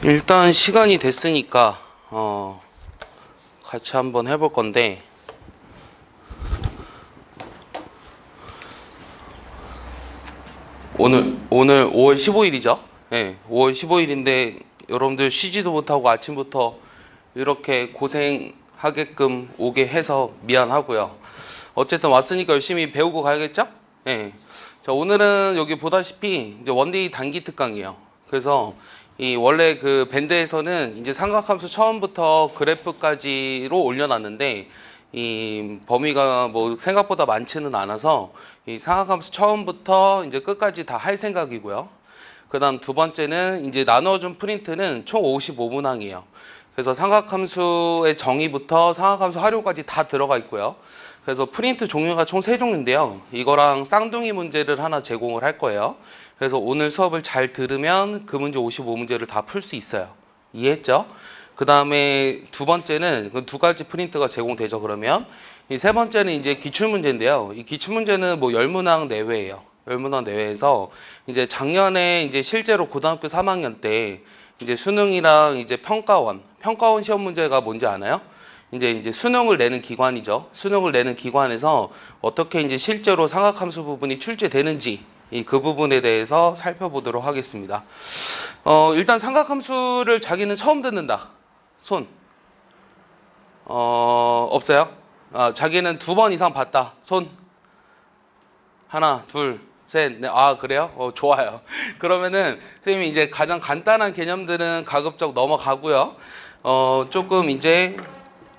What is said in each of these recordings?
일단 시간이 됐으니까 같이 한번 해볼 건데, 오늘 5월 15일이죠. 네, 5월 15일인데 여러분들 쉬지도 못하고 아침부터 이렇게 고생하게끔 오게 해서 미안하고요. 어쨌든 왔으니까 열심히 배우고 가야겠죠? 네. 자, 오늘은 여기 보다시피 이제 원데이 단기 특강이에요. 그래서 이 원래 그 밴드에서는 이제 삼각함수 처음부터 그래프까지로 올려놨는데, 이 범위가 뭐 생각보다 많지는 않아서 이 삼각함수 처음부터 이제 끝까지 다 할 생각이고요. 그다음 두 번째는 이제 나눠준 프린트는 총 55문항이에요. 그래서 삼각함수의 정의부터 삼각함수 활용까지 다 들어가 있고요. 그래서 프린트 종류가 총 3종류인데요. 이거랑 쌍둥이 문제를 하나 제공을 할 거예요. 그래서 오늘 수업을 잘 들으면 그 문제 55문제를 다 풀 수 있어요. 이해했죠? 그 다음에 두 번째는 그 두 가지 프린트가 제공되죠. 그러면 이 세 번째는 이제 기출문제인데요. 이 기출문제는 뭐 10문항 내외예요. 10문항 내외에서 이제 작년에 이제 실제로 고등학교 3학년 때 이제 수능이랑 이제 평가원 시험 문제가 뭔지 아나요? 이제 수능을 내는 기관이죠. 수능을 내는 기관에서 어떻게 이제 실제로 삼각함수 부분이 출제되는지 그 부분에 대해서 살펴보도록 하겠습니다. 일단 삼각함수를 자기는 처음 듣는다. 손. 없어요? 자기는 2번 이상 봤다. 손. 하나, 둘, 셋, 넷. 아, 그래요? 좋아요. 그러면은 선생님이 이제 가장 간단한 개념들은 가급적 넘어가고요. 조금 이제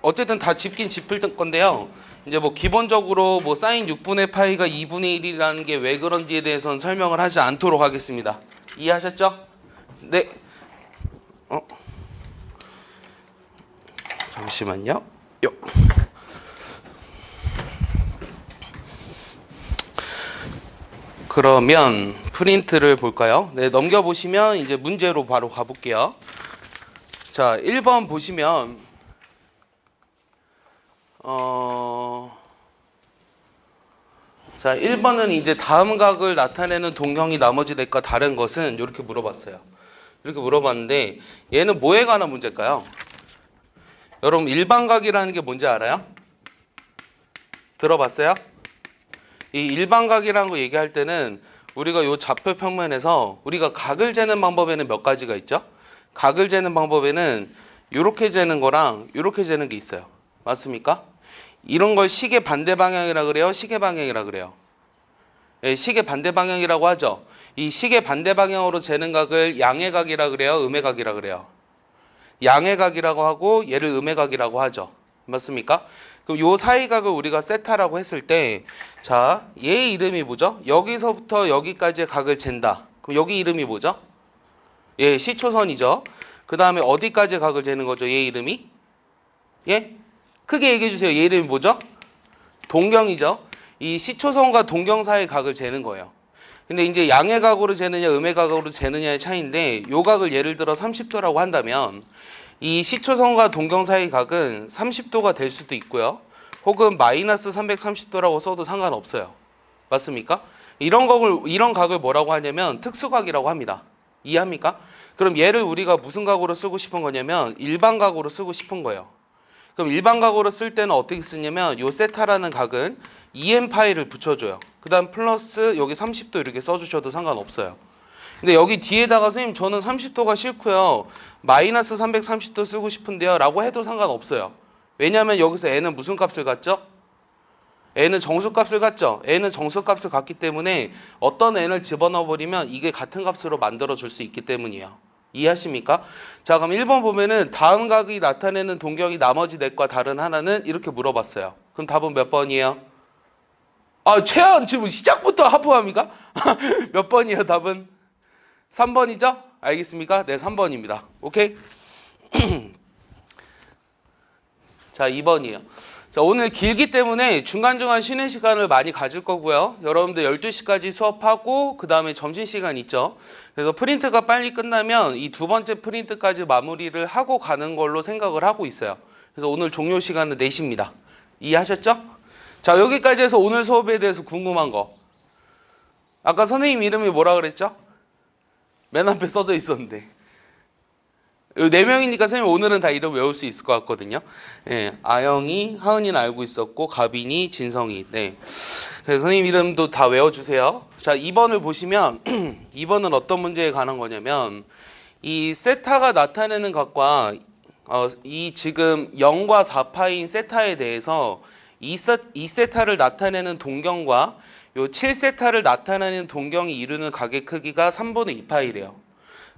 어쨌든 다 짚긴 짚을 건데요. 이제 뭐 기본적으로 뭐 사인 6분의 파이가 2분의 1이라는 게 왜 그런지에 대해서는 설명을 하지 않도록 하겠습니다. 이해하셨죠? 네. 잠시만요. 요. 그러면 프린트를 볼까요? 네, 넘겨보시면 이제 문제로 바로 가볼게요. 자, 1번 보시면 자, 1번은 이제 다음 각을 나타내는 동경이 나머지 넷과 다른 것은 이렇게 물어봤어요. 이렇게 물어봤는데 얘는 뭐에 관한 문제일까요? 여러분 일반각이라는 게 뭔지 알아요? 들어봤어요? 이 일반각이라는 거 얘기할 때는 우리가 요 좌표 평면에서 우리가 각을 재는 방법에는 몇 가지가 있죠? 각을 재는 방법에는 이렇게 재는 거랑 이렇게 재는 게 있어요. 맞습니까? 이런 걸 시계 반대 방향이라 그래요? 시계 방향이라 그래요? 예, 시계 반대 방향이라고 하죠. 이 시계 반대 방향으로 재는 각을 양의 각이라 그래요? 음의 각이라 그래요? 양의 각이라고 하고 얘를 음의 각이라고 하죠. 맞습니까? 그럼 요 사이각을 우리가 세타라고 했을 때, 자, 얘의 이름이 뭐죠? 여기서부터 여기까지의 각을 잰다. 그럼 여기 이름이 뭐죠? 예, 시초선이죠. 그 다음에 어디까지의 각을 재는 거죠? 얘 이름이? 예? 크게 얘기해 주세요. 얘 이름이 뭐죠? 동경이죠. 이 시초선과 동경 사이의 각을 재는 거예요. 근데 이제 양의 각으로 재느냐 음의 각으로 재느냐의 차이인데, 요 각을 예를 들어 30도라고 한다면 이 시초선과 동경 사이 각은 30도가 될 수도 있고요. 혹은 마이너스 330도라고 써도 상관없어요. 맞습니까? 이런 각을 뭐라고 하냐면 특수각이라고 합니다. 이해합니까? 그럼 얘를 우리가 무슨 각으로 쓰고 싶은 거냐면 일반각으로 쓰고 싶은 거예요. 그럼 일반각으로 쓸 때는 어떻게 쓰냐면 요 세타라는 각은 2n파이를 붙여줘요. 그 다음 플러스 여기 30도 이렇게 써주셔도 상관없어요. 근데 여기 뒤에다가 선생님 저는 30도가 싫고요. 마이너스 330도 쓰고 싶은데요. 라고 해도 상관없어요. 왜냐하면 여기서 n은 무슨 값을 갖죠? n은 정수값을 갖죠. n은 정수값을 갖기 때문에 어떤 n을 집어넣어 버리면 이게 같은 값으로 만들어 줄 수 있기 때문이에요. 이해하십니까? 자, 그럼 1번 보면은 다음 각이 나타내는 동경이 나머지 넷과 다른 하나는 이렇게 물어봤어요. 그럼 답은 몇 번이에요? 최한 지금 시작부터 하품합니까? 몇 번이에요, 답은? 3번이죠? 알겠습니까? 네, 3번입니다. 오케이? 자, 2번이에요. 자, 오늘 길기 때문에 중간중간 쉬는 시간을 많이 가질 거고요. 여러분들 12시까지 수업하고 그 다음에 점심시간 있죠. 그래서 프린트가 빨리 끝나면 이 두 번째 프린트까지 마무리를 하고 가는 걸로 생각을 하고 있어요. 그래서 오늘 종료 시간은 4시입니다. 이해하셨죠? 자, 여기까지 해서 오늘 수업에 대해서 궁금한 거. 아까 선생님 이름이 뭐라 그랬죠? 맨 앞에 써져 있었는데. 네 명이니까 선생님 오늘은 다 이름 외울 수 있을 것 같거든요. 예, 아영이, 하은이는 알고 있었고, 가빈이, 진성이. 네. 그래서 선생님 이름도 다 외워주세요. 자, 2번을 보시면 2번은 어떤 문제에 관한 거냐면 이 세타가 나타내는 값과 이 지금 0과 4파인 세타에 대해서 이 세타를 나타내는 동경과 요 7세타를 나타내는 동경이 이루는 각의 크기가 3분의 2파이래요.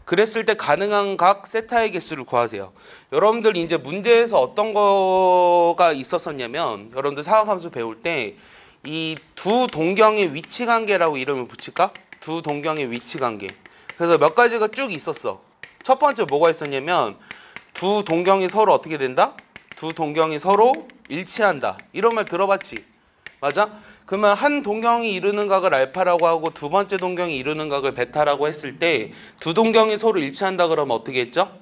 그랬을 때 가능한 각 세타의 개수를 구하세요. 여러분들 이제 문제에서 어떤 거가 있었었냐면 여러분들 사각함수 배울 때 이 두 동경의 위치 관계라고 이름을 붙일까? 두 동경의 위치 관계. 그래서 몇 가지가 쭉 있었어. 첫 번째 뭐가 있었냐면 두 동경이 서로 어떻게 된다? 두 동경이 서로 일치한다. 이런 말 들어봤지? 맞아? 그러면 한 동경이 이루는 각을 알파라고 하고 두 번째 동경이 이루는 각을 베타라고 했을 때 두 동경이 서로 일치한다 그러면 어떻게 했죠?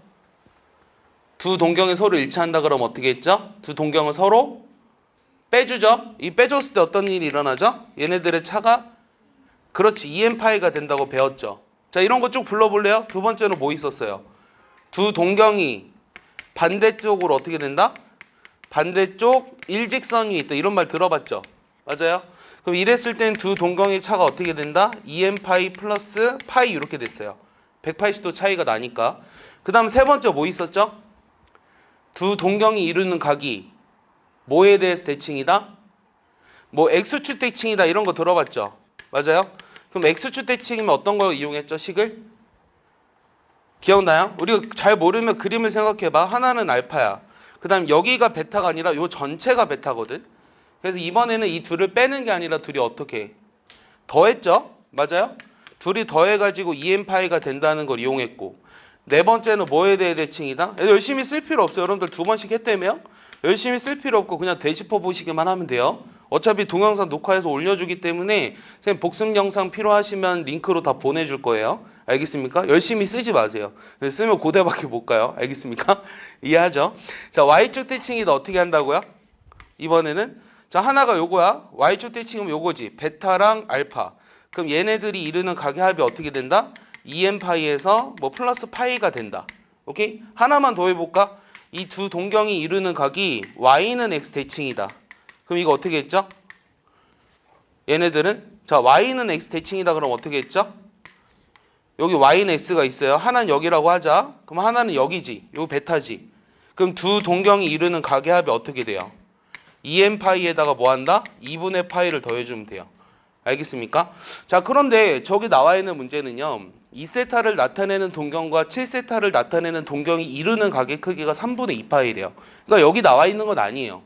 두 동경이 서로 일치한다 그러면 어떻게 했죠? 두 동경을 서로 빼주죠? 이 빼줬을 때 어떤 일이 일어나죠? 얘네들의 차가 그렇지 2n파이가 된다고 배웠죠? 자, 이런 거 쭉 불러볼래요? 두 번째는 뭐 있었어요? 두 동경이 반대쪽으로 어떻게 된다? 반대쪽 일직선 위에 있다. 이런 말 들어봤죠? 맞아요? 그럼 이랬을 땐 두 동경의 차가 어떻게 된다? 2n파이 플러스 파이 이렇게 됐어요. 180도 차이가 나니까. 그 다음 세 번째 뭐 있었죠? 두 동경이 이루는 각이 뭐에 대해서 대칭이다? 뭐 X축 대칭이다 이런 거 들어봤죠? 맞아요? 그럼 X축 대칭이면 어떤 걸 이용했죠? 식을? 기억나요? 우리가 잘 모르면 그림을 생각해봐. 하나는 알파야. 그 다음 여기가 베타가 아니라 요 전체가 베타거든. 그래서 이번에는 이 둘을 빼는 게 아니라 둘이 어떻게 해? 더했죠? 맞아요? 둘이 더해가지고 2n파이가 된다는 걸 이용했고 네 번째는 뭐에 대해 대칭이다? 열심히 쓸 필요 없어요. 여러분들 두 번씩 했다며? 열심히 쓸 필요 없고 그냥 되짚어 보시기만 하면 돼요. 어차피 동영상 녹화해서 올려주기 때문에 선생님 복습 영상 필요하시면 링크로 다 보내줄 거예요. 알겠습니까? 열심히 쓰지 마세요. 쓰면 고대밖에 못 가요. 알겠습니까? 이해하죠? 자, Y축 대칭이다 어떻게 한다고요? 이번에는 자 하나가 요거야. Y축 대칭이면 요거지. 베타랑 알파. 그럼 얘네들이 이루는 각의 합이 어떻게 된다? 2n파이에서 뭐 플러스 파이가 된다. 오케이? 하나만 더 해볼까? 이 두 동경이 이루는 각이 y는 x 대칭이다. 그럼 이거 어떻게 했죠? 얘네들은 자 y는 x 대칭이다. 그럼 어떻게 했죠? 여기 y는 x가 있어요. 하나는 여기라고 하자. 그럼 하나는 여기지. 이거 베타지. 그럼 두 동경이 이루는 각의 합이 어떻게 돼요? 2n파이에다가 뭐 한다? 2분의 파이를 더해주면 돼요. 알겠습니까? 자 그런데 저기 나와 있는 문제는요. 2세타를 나타내는 동경과 7세타를 나타내는 동경이 이루는 각의 크기가 3분의 2파이래요. 그러니까 여기 나와 있는 건 아니에요.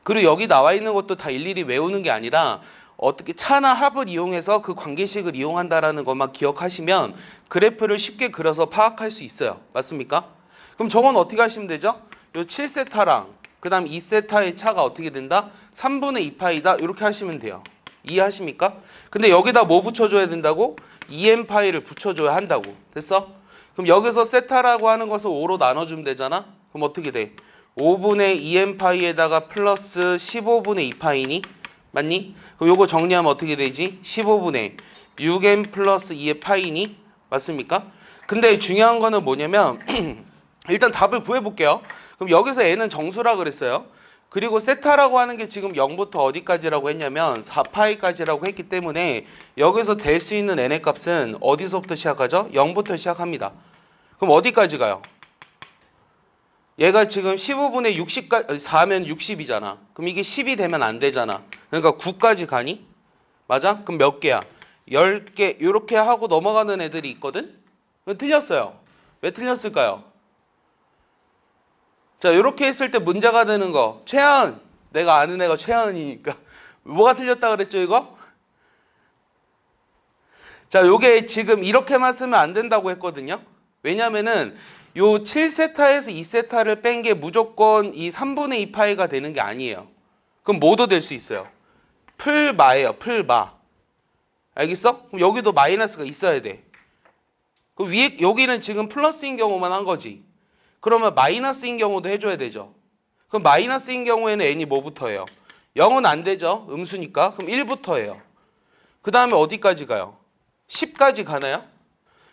그리고 여기 나와 있는 것도 다 일일이 외우는 게 아니라 어떻게 차나 합을 이용해서 그 관계식을 이용한다라는 것만 기억하시면 그래프를 쉽게 그려서 파악할 수 있어요. 맞습니까? 그럼 저건 어떻게 하시면 되죠? 요 7세타랑 그 다음 2세타의 차가 어떻게 된다? 3분의 2파이다. 이렇게 하시면 돼요. 이해하십니까? 근데 여기다 뭐 붙여줘야 된다고? 2n파이를 붙여줘야 한다고. 됐어? 그럼 여기서 세타라고 하는 것을 5로 나눠주면 되잖아? 그럼 어떻게 돼? 5분의 2n파이에다가 플러스 15분의 2파이니? 맞니? 그럼 요거 정리하면 어떻게 되지? 15분의 6n 플러스 2의 파이니? 맞습니까? 근데 중요한 거는 뭐냐면 일단 답을 구해볼게요. 그럼 여기서 n은 정수라 그랬어요. 그리고 세타라고 하는 게 지금 0부터 어디까지라고 했냐면 4파이까지라고 했기 때문에 여기서 될 수 있는 n의 값은 어디서부터 시작하죠? 0부터 시작합니다. 그럼 어디까지 가요? 얘가 지금 15분의 60까지 4면 60이잖아. 그럼 이게 10이 되면 안 되잖아. 그러니까 9까지 가니? 맞아? 그럼 몇 개야? 10개 이렇게 하고 넘어가는 애들이 있거든? 틀렸어요. 왜 틀렸을까요? 자, 이렇게 했을 때 문제가 되는 거. 최하은. 내가 아는 애가 최하은이니까. 뭐가 틀렸다 그랬죠, 이거? 자, 요게 지금 이렇게만 쓰면 안 된다고 했거든요. 왜냐면은 요 7세타에서 2세타를 뺀 게 무조건 이 3분의 2파이가 되는 게 아니에요. 그럼 뭐도 될 수 있어요. 풀마예요, 풀마. 알겠어? 그럼 여기도 마이너스가 있어야 돼. 그럼 위에, 여기는 지금 플러스인 경우만 한 거지. 그러면 마이너스인 경우도 해줘야 되죠. 그럼 마이너스인 경우에는 n이 뭐부터 해요? 0은 안 되죠. 음수니까. 그럼 1부터 해요. 그 다음에 어디까지 가요? 10까지 가나요?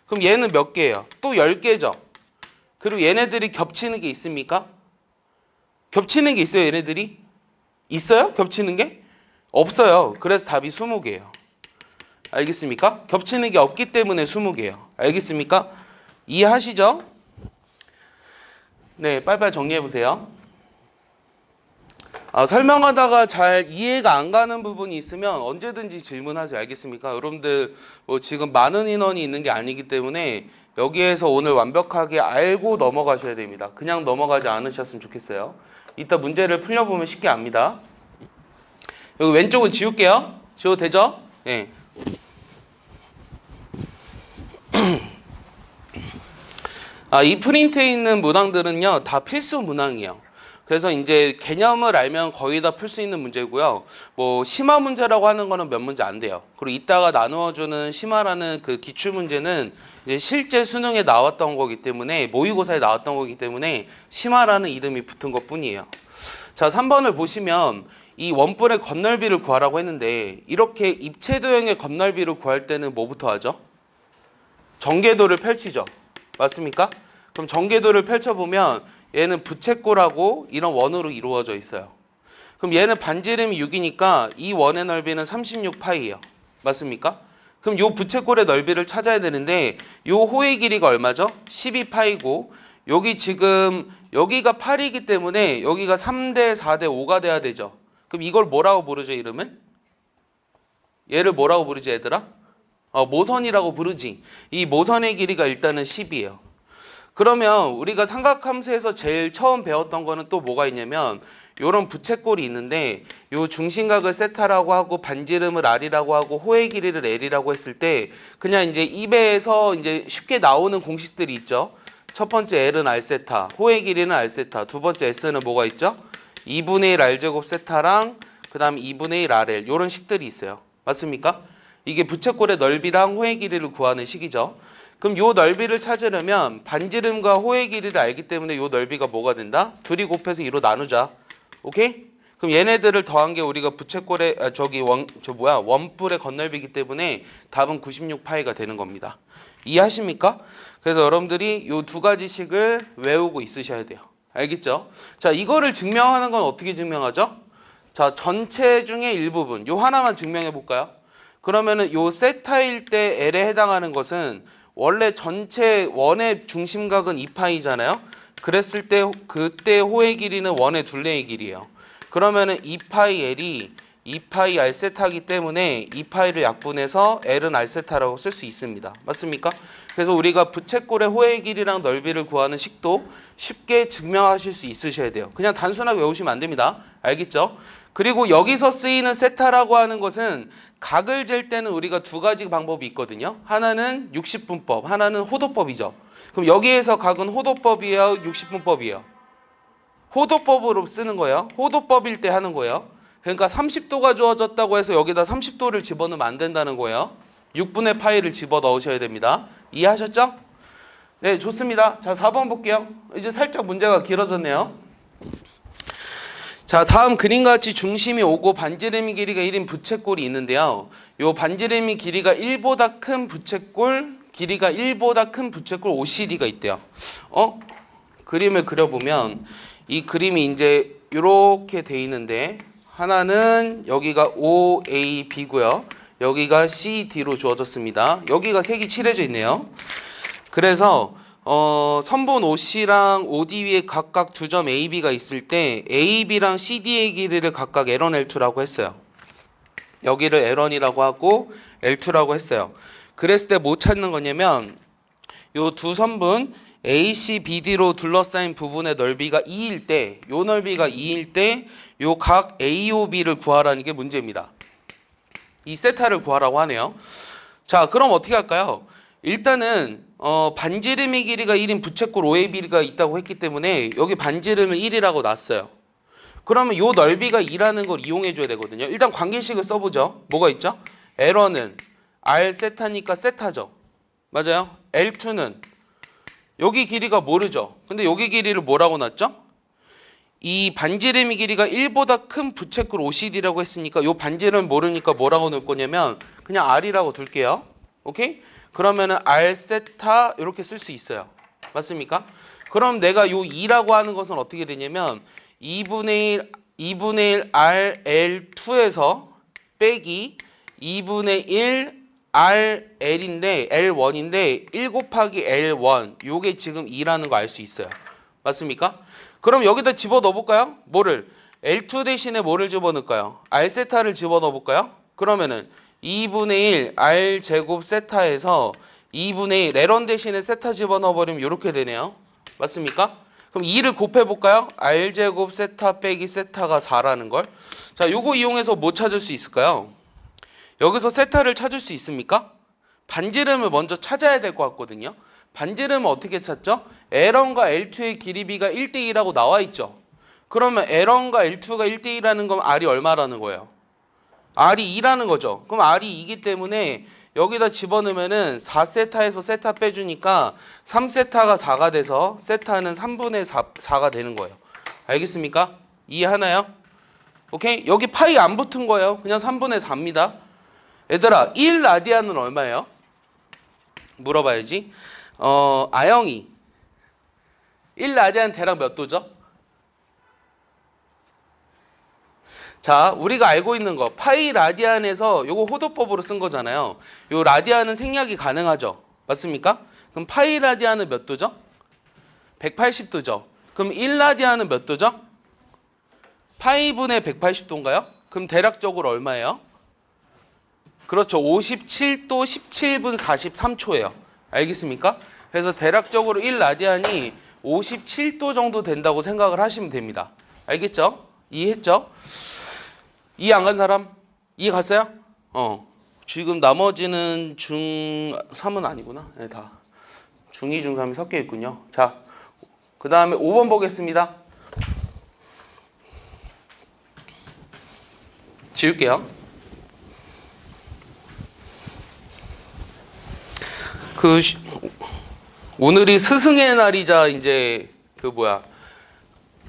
그럼 얘는 몇 개예요? 또 10개죠. 그리고 얘네들이 겹치는 게 있습니까? 겹치는 게 있어요, 얘네들이? 있어요? 겹치는 게? 없어요. 그래서 답이 20개예요. 알겠습니까? 겹치는 게 없기 때문에 20개예요. 알겠습니까? 이해하시죠? 네, 빨리빨리 정리해 보세요. 설명하다가 잘 이해가 안 가는 부분이 있으면 언제든지 질문하세요. 알겠습니까? 여러분들 뭐 지금 많은 인원이 있는 게 아니기 때문에 여기에서 오늘 완벽하게 알고 넘어가셔야 됩니다. 그냥 넘어가지 않으셨으면 좋겠어요. 이따 문제를 풀려보면 쉽게 압니다. 여기 왼쪽은 지울게요. 지워도 되죠? 네. 이 프린트에 있는 문항들은요, 다 필수 문항이에요. 그래서 이제 개념을 알면 거의 다 풀 수 있는 문제고요. 뭐 심화 문제라고 하는 거는 몇 문제 안 돼요. 그리고 이따가 나누어주는 심화라는 그 기출 문제는 이제 실제 수능에 나왔던 거기 때문에 모의고사에 나왔던 거기 때문에 심화라는 이름이 붙은 것뿐이에요. 자, 3번을 보시면 이 원뿔의 건널비를 구하라고 했는데 이렇게 입체도형의 건널비를 구할 때는 뭐부터 하죠? 전개도를 펼치죠. 맞습니까? 그럼 전개도를 펼쳐보면 얘는 부채꼴하고 이런 원으로 이루어져 있어요. 그럼 얘는 반지름이 6이니까 이 원의 넓이는 36파이예요. 맞습니까? 그럼 요 부채꼴의 넓이를 찾아야 되는데 요 호의 길이가 얼마죠? 12파이고 여기 지금 여기가 8이기 때문에 여기가 3대 4대 5가 돼야 되죠. 그럼 이걸 뭐라고 부르죠, 이름은? 얘를 뭐라고 부르지, 얘들아? 모선이라고 부르지. 이 모선의 길이가 일단은 10이에요. 그러면 우리가 삼각함수에서 제일 처음 배웠던 거는 또 뭐가 있냐면 요런 부채꼴이 있는데 요 중심각을 세타라고 하고 반지름을 r이라고 하고 호의 길이를 l이라고 했을 때 그냥 이제 입에서 이제 쉽게 나오는 공식들이 있죠. 첫 번째 l은 r 세타, 호의 길이는 r 세타, 두 번째 s는 뭐가 있죠? 2분의 1 r제곱 세타랑 그 다음 2분의 1 rl 요런 식들이 있어요. 맞습니까? 이게 부채꼴의 넓이랑 호의 길이를 구하는 식이죠. 그럼 요 넓이를 찾으려면 반지름과 호의 길이를 알기 때문에 요 넓이가 뭐가 된다? 둘이 곱해서 2로 나누자. 오케이? 그럼 얘네들을 더한 게 우리가 부채꼴의 원뿔의 건널비이기 때문에 답은 96파이가 되는 겁니다. 이해하십니까? 그래서 여러분들이 요 두 가지 식을 외우고 있으셔야 돼요. 알겠죠? 자, 이거를 증명하는 건 어떻게 증명하죠? 자, 전체 중에 일부분 요 하나만 증명해 볼까요? 그러면은 요 세타일 때 L에 해당하는 것은 원래 전체 원의 중심각은 2파이잖아요. 그랬을 때 그때 호의 길이는 원의 둘레의 길이에요. 그러면은 2파이 L이 2파이 R 세타이기 때문에 2파이를 약분해서 L은 R 세타라고 쓸 수 있습니다. 맞습니까? 그래서 우리가 부채꼴의 호의 길이랑 넓이를 구하는 식도 쉽게 증명하실 수 있으셔야 돼요. 그냥 단순하게 외우시면 안 됩니다. 알겠죠? 그리고 여기서 쓰이는 세타라고 하는 것은 각을 잴 때는 우리가 두 가지 방법이 있거든요. 하나는 60분법, 하나는 호도법이죠. 그럼 여기에서 각은 호도법이에요, 60분법이에요? 호도법으로 쓰는 거예요. 호도법일 때 하는 거예요. 그러니까 30도가 주어졌다고 해서 여기다 30도를 집어넣으면 안 된다는 거예요. 6분의 파이를 집어넣으셔야 됩니다. 이해하셨죠? 네, 좋습니다. 자, 4번 볼게요. 이제 살짝 문제가 길어졌네요. 자, 다음 그림같이 중심이 오고 반지름이 길이가 1인 부채꼴이 있는데요. 요 반지름이 길이가 1보다 큰 부채꼴, 길이가 1보다 큰 부채꼴 OCD가 있대요. 그림을 그려보면 이 그림이 이제 이렇게 돼 있는데 하나는 여기가 OAB고요. 여기가 CD로 주어졌습니다. 여기가 색이 칠해져 있네요. 그래서 선분 OC랑 OD 위에 각각 두 점 AB가 있을 때 AB랑 CD의 길이를 각각 L1, L2라고 했어요. 여기를 L1이라고 하고 L2라고 했어요. 그랬을 때 뭐 찾는 거냐면 요 두 선분 AC, BD로 둘러싸인 부분의 넓이가 2일 때, 요 넓이가 2일 때 요 각 AOB를 구하라는 게 문제입니다. 이 세타를 구하라고 하네요. 자, 그럼 어떻게 할까요? 일단은 반지름의 길이가 1인 부채꼴 OAB가 있다고 했기 때문에 여기 반지름은 1이라고 놨어요. 그러면 요 넓이가 2라는 걸 이용해 줘야 되거든요. 일단 관계식을 써보죠. 뭐가 있죠? L1은 R 세타니까 세타죠. 맞아요? L2는 여기 길이가 모르죠. 근데 여기 길이를 뭐라고 놨죠? 이 반지름의 길이가 1보다 큰 부채꼴 OCD라고 했으니까 요 반지름 모르니까 뭐라고 넣을 거냐면 그냥 R이라고 둘게요. 오케이? 그러면은 R 세타 이렇게 쓸 수 있어요. 맞습니까? 그럼 내가 요 2라고 하는 것은 어떻게 되냐면 2분의 1 RL2에서 빼기 2분의 1 RL인데 L1인데 1 곱하기 L1 요게 지금 2라는 거 알 수 있어요. 맞습니까? 그럼 여기다 집어넣어 볼까요? 뭐를? L2 대신에 뭐를 집어넣을까요? R 세타를 집어넣어 볼까요? 그러면은 2분의 1 R 제곱 세타에서 2분의 1 L1 대신에 세타 집어넣어 버리면 이렇게 되네요. 맞습니까? 그럼 2를 곱해 볼까요? R 제곱 세타 빼기 세타가 4라는 걸. 자, 요거 이용해서 뭐 찾을 수 있을까요? 여기서 세타를 찾을 수 있습니까? 반지름을 먼저 찾아야 될 것 같거든요. 반지름은 어떻게 찾죠? L1과 L2의 길이비가 1대2라고 나와 있죠. 그러면 L1과 L2가 1대2라는 건 R이 얼마라는 거예요? R이 2라는 거죠. 그럼 R이 2기 때문에 여기다 집어넣으면은 4세타에서 세타 빼주니까 3세타가 4가 돼서 세타는 3분의 4가 되는 거예요. 알겠습니까? 이해하나요? 오케이? 여기 파이 안 붙은 거예요. 그냥 3분의 4입니다. 얘들아, 1라디안은 얼마예요? 물어봐야지. 아영이 1라디안 대략 몇 도죠? 자, 우리가 알고 있는 거 파이 라디안에서 요거 호도법으로 쓴 거잖아요. 요 라디안은 생략이 가능하죠. 맞습니까? 그럼 파이 라디안은 몇 도죠? 180도죠. 그럼 1라디안은 몇 도죠? 파이분의 180도인가요? 그럼 대략적으로 얼마예요? 그렇죠. 57도 17분 43초예요. 알겠습니까? 그래서 대략적으로 1라디안이 57도 정도 된다고 생각을 하시면 됩니다. 알겠죠? 이해했죠? 이해 안 간 사람? 이해 갔어요? 지금 나머지는 중3은 아니구나. 네, 다 중2, 중3이 섞여 있군요. 자, 그 다음에 5번 보겠습니다. 지울게요. 오늘이 스승의 날이자 이제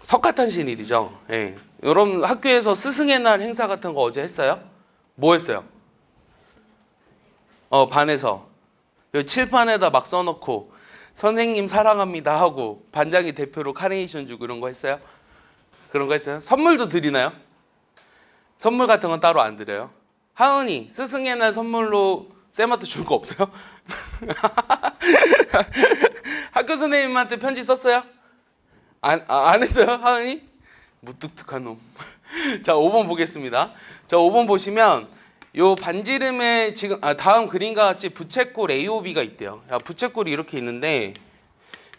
석가탄신일이죠. 예. 여러분 학교에서 스승의 날 행사 같은 거 어제 했어요? 뭐 했어요? 반에서 칠판에다 막 써놓고 선생님 사랑합니다 하고 반장이 대표로 카네이션 주고 이런 거 했어요? 그런 거 했어요? 선물도 드리나요? 선물 같은 건 따로 안 드려요? 하은이 스승의 날 선물로 쌤한테 줄 거 없어요? 학교 선생님한테 편지 썼어요? 안 했어요? 하은이? 무뚝뚝한 놈. 자, 5번 보겠습니다. 자, 5번 보시면 요 반지름에 지금 다음 그림과 같이 부채꼴 AOB가 있대요. 부채꼴이 이렇게 있는데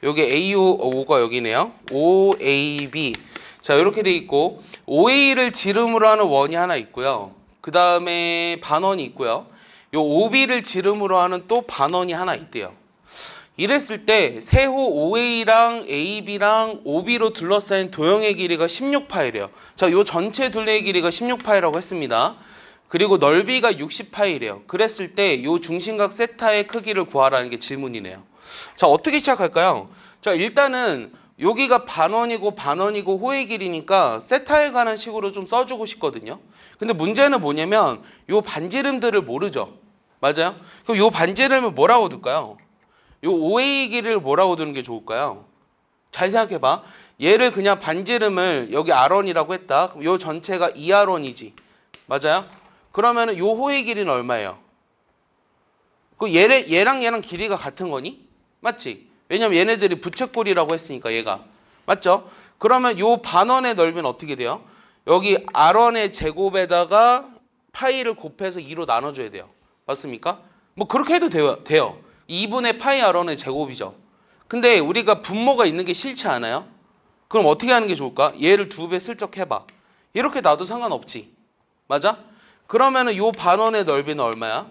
여기 AO가 여기네요. OAB. 자, 이렇게 돼 있고 OA를 지름으로 하는 원이 하나 있고요. 그 다음에 반원이 있고요. 요 OB를 지름으로 하는 또 반원이 하나 있대요. 이랬을 때 세호 OA랑 AB랑 OB로 둘러싸인 도형의 길이가 16파이래요. 자, 요 전체 둘레의 길이가 16파이라고 했습니다. 그리고 넓이가 60파이래요. 그랬을 때 요 중심각 세타의 크기를 구하라는 게 질문이네요. 자, 어떻게 시작할까요? 자, 일단은 여기가 반원이고 호의 길이니까 세타에 관한 식으로 좀 써주고 싶거든요. 근데 문제는 뭐냐면 요 반지름들을 모르죠. 맞아요? 그럼 요 반지름을 뭐라고 둘까요? 요 OA 길이를 뭐라고 두는 게 좋을까요? 잘 생각해봐. 얘를 그냥 반지름을 여기 R1이라고 했다. 그럼 요 전체가 2R1이지. 맞아요? 그러면은 요 호의 길이는 얼마예요? 그 얘랑 길이가 같은 거니? 맞지? 왜냐면 얘네들이 부채꼴이라고 했으니까 얘가. 맞죠? 그러면 요 반원의 넓이는 어떻게 돼요? 여기 R1의 제곱에다가 파이를 곱해서 2로 나눠줘야 돼요. 맞습니까? 뭐 그렇게 해도 돼요. 2분의 파이 R1의 제곱이죠. 근데 우리가 분모가 있는 게 싫지 않아요? 그럼 어떻게 하는 게 좋을까? 얘를 2배 슬쩍 해봐. 이렇게 놔도 상관없지. 맞아? 그러면은 요 반원의 넓이는 얼마야?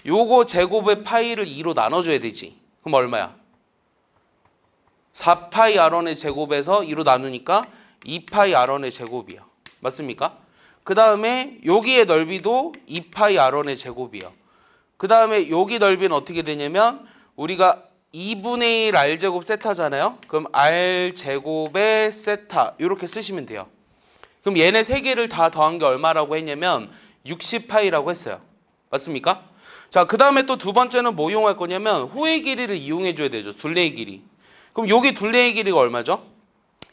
요거 제곱의 파이를 2로 나눠줘야 되지. 그럼 얼마야? 4파이 R1의 제곱에서 2로 나누니까 2파이 R1의 제곱이야. 맞습니까? 그 다음에 여기의 넓이도 2파이 R1의 제곱이야. 그 다음에 여기 넓이는 어떻게 되냐면 우리가 2분의 1 R제곱 세타잖아요. 그럼 R제곱의 세타 이렇게 쓰시면 돼요. 그럼 얘네 세 개를 다 더한 게 얼마라고 했냐면 60파이라고 했어요. 맞습니까? 자, 그 다음에 또 두 번째는 뭐 이용할 거냐면 호의 길이를 이용해 줘야 되죠. 둘레의 길이. 그럼 여기 둘레의 길이가 얼마죠?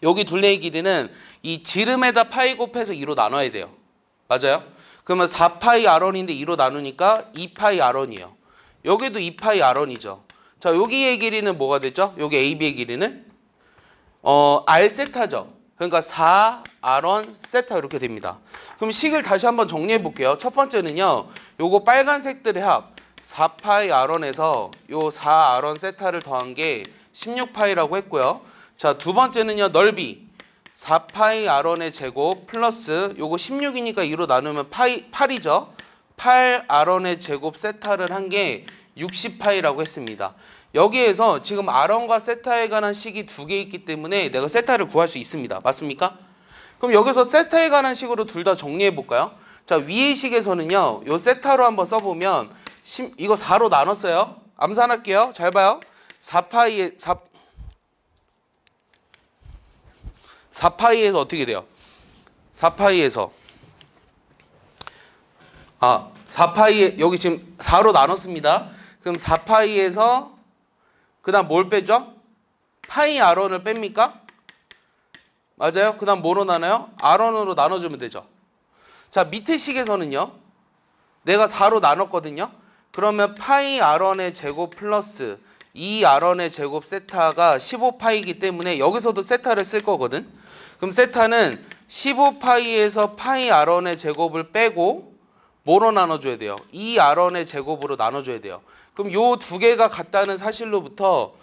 여기 둘레의 길이는 이 지름에다 파이 곱해서 2로 나눠야 돼요. 맞아요? 그러면 4파이 r인데 2로 나누니까 2파이 r이에요. 여기도 2파이 r이죠. 자, 여기의 길이는 뭐가 되죠? 여기 AB의 길이는 r 세타죠. 그러니까 4r 세타 이렇게 됩니다. 그럼 식을 다시 한번 정리해 볼게요. 첫 번째는요. 요거 빨간색들의 합 4파이 r에서 요 4r 세타를 더한 게 16파이라고 했고요. 자, 두 번째는요. 넓이 4파이 r의 제곱 플러스 요거 16이니까 2로 나누면 8이죠. 8r의 제곱 세타를 한 게 60파이라고 했습니다. 여기에서 지금 r과 세타에 관한 식이 두 개 있기 때문에 내가 세타를 구할 수 있습니다. 맞습니까? 그럼 여기서 세타에 관한 식으로 둘 다 정리해 볼까요? 자, 위의 식에서는요. 요 세타로 한번 써보면 이거 4로 나눴어요. 암산할게요. 잘 봐요. 4파이에서 어떻게 돼요? 4파이에서 4파이에 여기 지금 4로 나눴습니다. 그럼 4파이에서 그 다음 뭘 빼죠? 파이 r을 뺍니까? 맞아요? 그 다음 뭐로 나눠요? r으로 나눠주면 되죠. 자, 밑에 식에서는요. 내가 4로 나눴거든요. 그러면 파이 r의 제곱 플러스 2r의 제곱 세타가 15파이이기 때문에 여기서도 세타를 쓸 거거든. 그럼 세타는 15파이에서 파이 r의 제곱을 빼고 뭐로 나눠줘야 돼요? 2r의 제곱으로 나눠줘야 돼요. 그럼 요 두 개가 같다는 사실로부터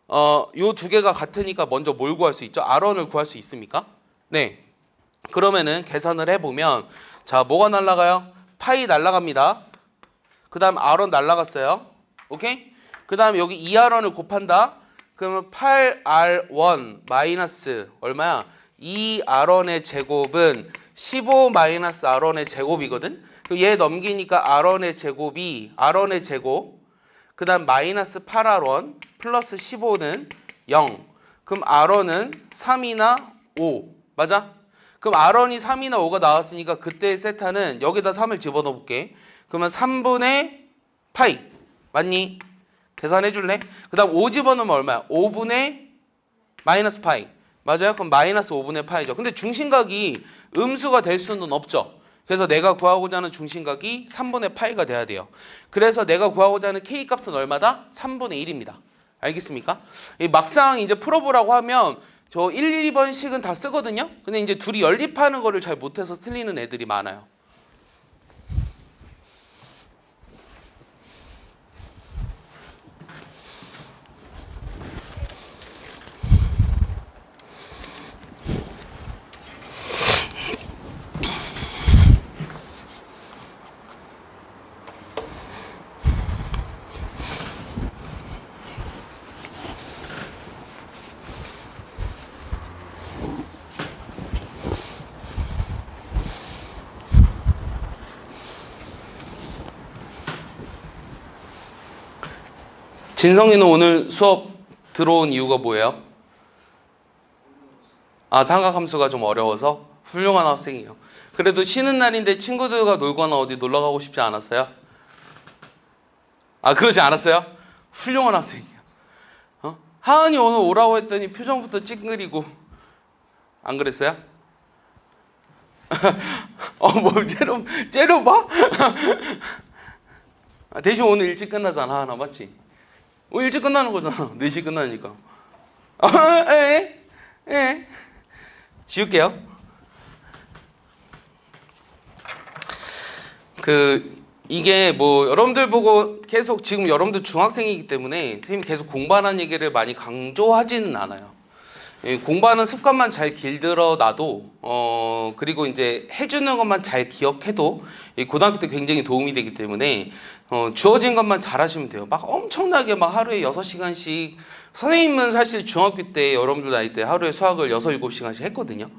요 두 개가 같으니까 먼저 뭘 구할 수 있죠? r을 구할 수 있습니까? 네. 그러면은 계산을 해보면 자, 뭐가 날라가요? 파이 날라갑니다. 그 다음 r 날라갔어요. 오케이? 그 다음 여기 2r을 곱한다. 그러면 8r1 마이너스 얼마야? 2r의 제곱은 15 마이너스 r의 제곱이거든. 그럼 얘 넘기니까 r의 제곱이 r의 제곱. 그 다음 마이너스 8r1 플러스 15는 0. 그럼 r는 3이나 5. 맞아? 그럼 r이 3이나 5가 나왔으니까 그때의 세타는 여기다 3을 집어넣어 볼게. 그러면 3분의 파이. 맞니? 계산해 줄래? 그 다음 5 집어넣으면 얼마야? 5분의 마이너스 파이. 맞아요? 그럼 마이너스 5분의 파이죠. 근데 중심각이 음수가 될 수는 없죠. 그래서 내가 구하고자 하는 중심각이 3분의 파이가 돼야 돼요. 그래서 내가 구하고자 하는 k 값은 얼마다? 3분의 1입니다. 알겠습니까? 막상 이제 풀어보라고 하면 저 1, 2번씩은 다 쓰거든요. 근데 이제 둘이 연립하는 거를 잘 못해서 틀리는 애들이 많아요. 진성이는 오늘 수업 들어온 이유가 뭐예요? 삼각함수가 좀 어려워서? 훌륭한 학생이에요. 그래도 쉬는 날인데 친구들과 놀거나 어디 놀러 가고 싶지 않았어요? 그러지 않았어요? 훌륭한 학생이에요. 하은이 오늘 오라고 했더니 표정부터 찡그리고 안 그랬어요? 뭐 째려봐? 대신 오늘 일찍 끝나잖아, 하나 맞지? 일찍 끝나는 거잖아. 4시 끝나니까. 지울게요. 이게 뭐 여러분들 보고 계속 지금 여러분들 중학생이기 때문에 선생님이 계속 공부하는 얘기를 많이 강조하지는 않아요. 공부하는 습관만 잘 길들여 놔도 그리고 이제 해주는 것만 잘 기억해도 고등학교 때 굉장히 도움이 되기 때문에 주어진 것만 잘 하시면 돼요. 막 엄청나게 막 하루에 6시간씩 선생님은 사실 중학교 때 여러분들 나이 때 하루에 수학을 6, 7시간씩 했거든요.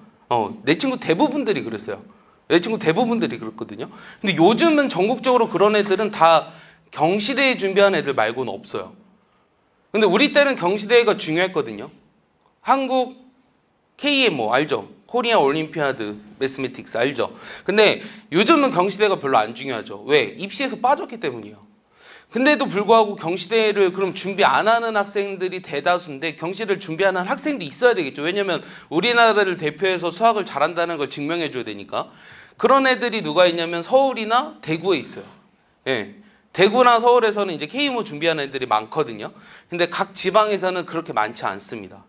내 친구 대부분들이 그랬어요. 내 친구 대부분들이 그랬거든요. 근데 요즘은 전국적으로 그런 애들은 다 경시대회 준비한 애들 말고는 없어요. 근데 우리 때는 경시대회가 중요했거든요. 한국 KMO 알죠? 코리아 올림피아드 매스매틱스 알죠? 근데 요즘은 경시대가 별로 안 중요하죠. 왜? 입시에서 빠졌기 때문이에요. 근데도 불구하고 경시대를 그럼 준비 안 하는 학생들이 대다수인데 경시를 준비하는 학생도 있어야 되겠죠. 왜냐면 우리나라를 대표해서 수학을 잘한다는 걸 증명해 줘야 되니까. 그런 애들이 누가 있냐면 서울이나 대구에 있어요. 예. 대구나 서울에서는 이제 K모 준비하는 애들이 많거든요. 근데 각 지방에서는 그렇게 많지 않습니다.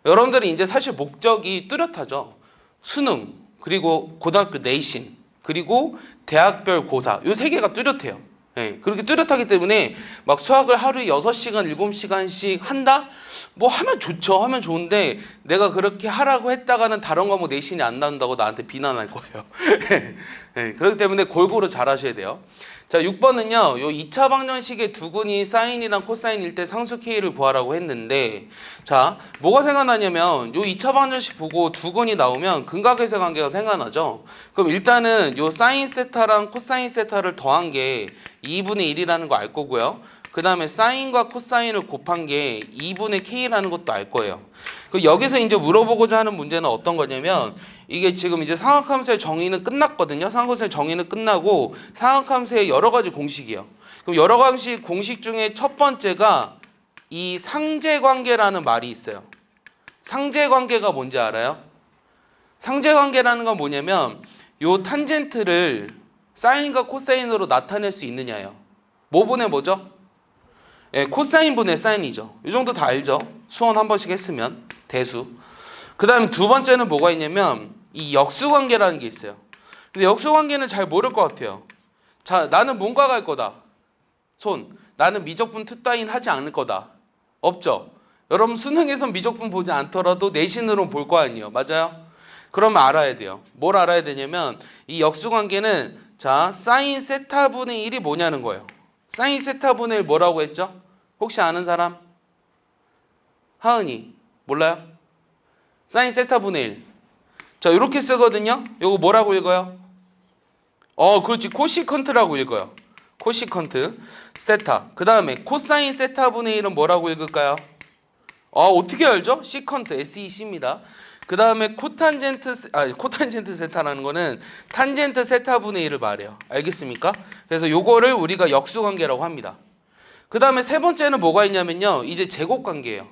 여러분들이 이제 사실 목적이 뚜렷하죠. 수능, 그리고 고등학교 내신, 그리고 대학별 고사. 요 세 개가 뚜렷해요. 예, 그렇게 뚜렷하기 때문에 막 수학을 하루에 6시간, 7시간씩 한다? 뭐 하면 좋죠. 하면 좋은데 내가 그렇게 하라고 했다가는 다른 과목 내신이 안 나온다고 나한테 비난할 거예요. 예, 그렇기 때문에 골고루 잘 하셔야 돼요. 자, 6번은요. 요 2차 방정식의 두근이 사인이랑 코사인일 때 상수 K를 구하라고 했는데 자, 뭐가 생각나냐면 요 2차 방정식 보고 두근이 나오면 근각에서 관계가 생각나죠. 그럼 일단은 요 사인 세타랑 코사인 세타를 더한 게 2분의 1이라는 거 알 거고요. 그 다음에 사인과 코사인을 곱한 게 2분의 K라는 것도 알 거예요. 여기서 이제 물어보고자 하는 문제는 어떤 거냐면 이게 지금 이제 상학함수의 정의는 끝났거든요. 상학함수의 정의는 끝나고 상학함수의 여러 가지 공식이에요. 그럼 여러 가지 공식 중에 첫 번째가 이 상제관계라는 말이 있어요. 상제관계가 뭔지 알아요? 상제관계라는 건 뭐냐면 요 탄젠트를 사인과 코사인으로 나타낼 수 있느냐예요. 뭐 분의 뭐죠? 예, 코사인 분의 사인이죠. 이 정도 다 알죠? 수원 한 번씩 했으면 대수. 그 다음에 두 번째는 뭐가 있냐면 이 역수관계라는 게 있어요. 근데 역수관계는 잘 모를 것 같아요. 자, 나는 문과 갈 거다. 손. 나는 미적분 투따윈 하지 않을 거다. 없죠? 여러분 수능에선 미적분 보지 않더라도 내신으로 볼 거 아니에요. 맞아요? 그러면 알아야 돼요. 뭘 알아야 되냐면 이 역수관계는 자 사인 세타분의 1이 뭐냐는 거예요. 사인 세타분의 1 뭐라고 했죠? 혹시 아는 사람? 하은이 몰라요? 사인 세타분의 1. 자 이렇게 쓰거든요. 요거 뭐라고 읽어요? 그렇지. 코시컨트라고 읽어요. 코시컨트 세타. 그 다음에 코사인 세타분의 1은 뭐라고 읽을까요? 어떻게 알죠? 시컨트 SEC입니다. 그 다음에 코탄젠트 세타라는 거는 탄젠트 세타분의 1을 말해요. 알겠습니까? 그래서 요거를 우리가 역수관계라고 합니다. 그 다음에 세 번째는 뭐가 있냐면요. 이제 제곱관계예요.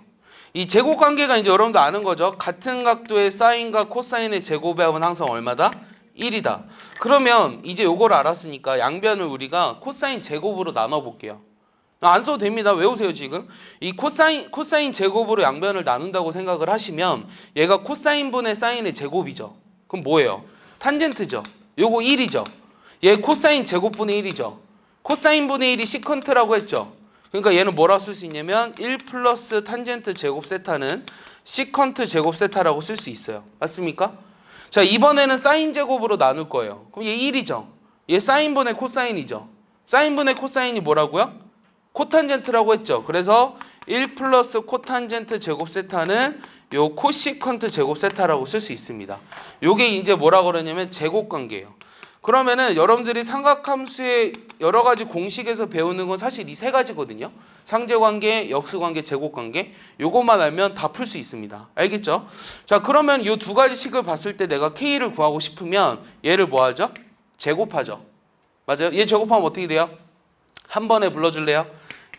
이 제곱관계가 이제 여러분도 아는 거죠. 같은 각도의 사인과 코사인의 제곱의 합은 항상 얼마다? 1이다. 그러면 이제 요걸 알았으니까 양변을 우리가 코사인 제곱으로 나눠볼게요. 안 써도 됩니다. 외우세요 지금. 이 코사인 제곱으로 양변을 나눈다고 생각을 하시면 얘가 코사인분의 사인의 제곱이죠. 그럼 뭐예요? 탄젠트죠. 요거 1이죠. 얘 코사인 제곱분의 1이죠. 코사인분의 1이 시컨트라고 했죠. 그러니까 얘는 뭐라 쓸 수 있냐면 1 플러스 탄젠트 제곱 세타는 시컨트 제곱 세타라고 쓸 수 있어요. 맞습니까? 자 이번에는 사인 제곱으로 나눌 거예요. 그럼 얘 1이죠. 얘 사인분의 코사인이죠. 사인분의 코사인이 뭐라고요? 코탄젠트라고 했죠. 그래서 1 플러스 코탄젠트 제곱 세타는 요 코시컨트 제곱 세타라고 쓸 수 있습니다. 요게 이제 뭐라 그러냐면 제곱관계예요. 그러면은 여러분들이 삼각함수의 여러 가지 공식에서 배우는 건 사실 이 세 가지거든요. 상제관계, 역수관계, 제곱관계. 요것만 알면 다 풀 수 있습니다. 알겠죠? 자, 그러면 요 두 가지 식을 봤을 때 내가 K를 구하고 싶으면 얘를 뭐 하죠? 제곱하죠. 맞아요? 얘 제곱하면 어떻게 돼요? 한 번에 불러줄래요?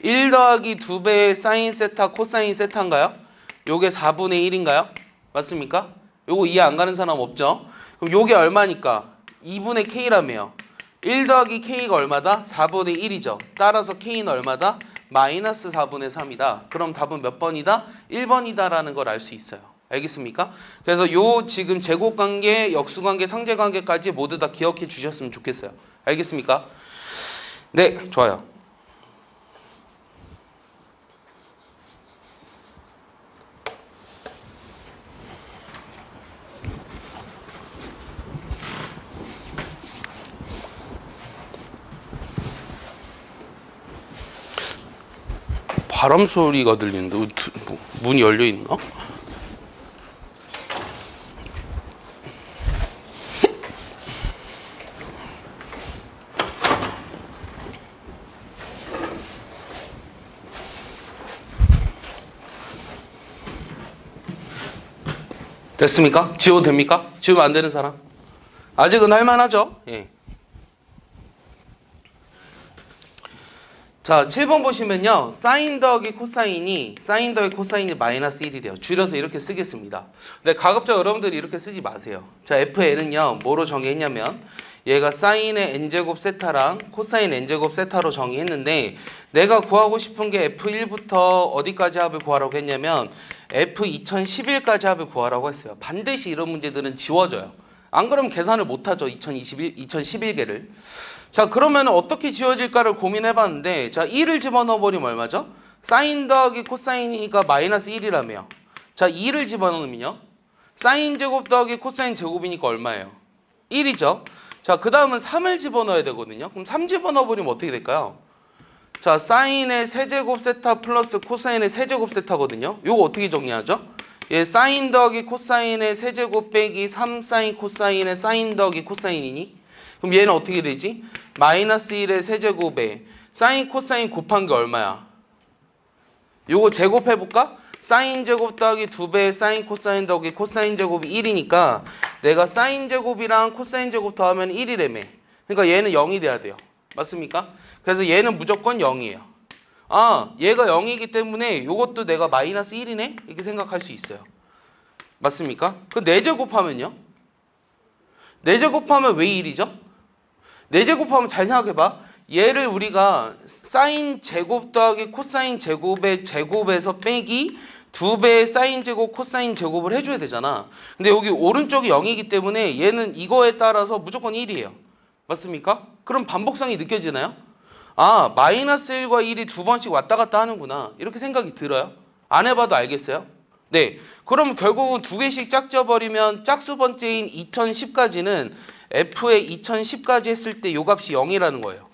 1 더하기 2배의 사인 세타 코사인 세타인가요? 요게 4분의 1인가요? 맞습니까? 요거 이해 안 가는 사람 없죠? 그럼 요게 얼마니까? 2분의 K라며요. 1 더하기 K가 얼마다? 4분의 1이죠. 따라서 K는 얼마다? 마이너스 4분의 3이다. 그럼 답은 몇 번이다? 1번이다 라는 걸 알 수 있어요. 알겠습니까? 그래서 요 지금 제곱관계, 역수관계, 상제관계까지 모두 다 기억해 주셨으면 좋겠어요. 알겠습니까? 네, 좋아요. 바람 소리가 들리는데 문이 열려 있나? 됐습니까? 지워도 됩니까? 지우면 안 되는 사람? 아직은 할만하죠? 예. 자, 7번 보시면요. 사인 더하기 코사인이 마이너스 1이래요. 줄여서 이렇게 쓰겠습니다. 근데 가급적 여러분들이 이렇게 쓰지 마세요. 자, FN은요. 뭐로 정의했냐면 얘가 사인의 n제곱 세타랑 코사인 n제곱 세타로 정의했는데 내가 구하고 싶은 게 F1부터 어디까지 합을 구하라고 했냐면 F2011까지 합을 구하라고 했어요. 반드시 이런 문제들은 지워져요. 안 그러면 계산을 못하죠. 2011개를. 자, 그러면 어떻게 지워질까를 고민해봤는데 자, 2를 집어넣어버리면 얼마죠? 사인 더하기 코사인이니까 마이너스 1이라며요. 자, 2를 집어넣으면요. 사인 제곱 더하기 코사인 제곱이니까 얼마예요? 1이죠. 자, 그 다음은 3을 집어넣어야 되거든요. 그럼 3 집어넣어버리면 어떻게 될까요? 자, 사인의 세제곱 세타 플러스 코사인의 세제곱 세타거든요. 요거 어떻게 정리하죠? 예, 사인 더하기 코사인의 세제곱 빼기 3사인 코사인의 사인 더하기 코사인이니? 그럼 얘는 어떻게 되지? 마이너스 1의 세제곱에 사인 코사인 곱한 게 얼마야? 요거 제곱해볼까? 사인 제곱 더하기 2배의 사인 코사인 더하기 코사인 제곱이 1이니까 내가 사인 제곱이랑 코사인 제곱 더하면 1이라며. 그러니까 얘는 0이 돼야 돼요. 맞습니까? 그래서 얘는 무조건 0이에요. 아, 얘가 0이기 때문에 요것도 내가 마이너스 1이네? 이렇게 생각할 수 있어요. 맞습니까? 그 4제곱하면요? 4제곱하면 왜 1이죠? 4제곱하면 잘 생각해봐. 얘를 우리가 사인 제곱 더하기 코사인 제곱의 제곱에서 빼기 2배의 사인 제곱 코사인 제곱을 해줘야 되잖아. 근데 여기 오른쪽이 0이기 때문에 얘는 이거에 따라서 무조건 1이에요. 맞습니까? 그럼 반복성이 느껴지나요? 아, 마이너스 1과 1이 2번씩 왔다 갔다 하는구나. 이렇게 생각이 들어요? 안 해봐도 알겠어요? 네. 그럼 결국은 2개씩 짝져버리면 짝수 번째인 2010까지는 F의 2010까지 했을 때 요 값이 0이라는 거예요.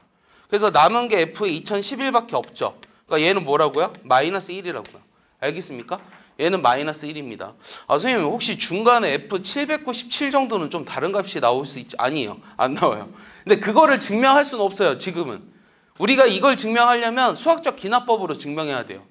그래서 남은 게 F의 2011밖에 없죠. 그러니까 얘는 뭐라고요? 마이너스 1이라고요. 알겠습니까? 얘는 마이너스 1입니다. 아, 선생님 혹시 중간에 F797 정도는 좀 다른 값이 나올 수 있죠? 아니에요. 안 나와요. 근데 그거를 증명할 수는 없어요. 지금은. 우리가 이걸 증명하려면 수학적 기납법으로 증명해야 돼요.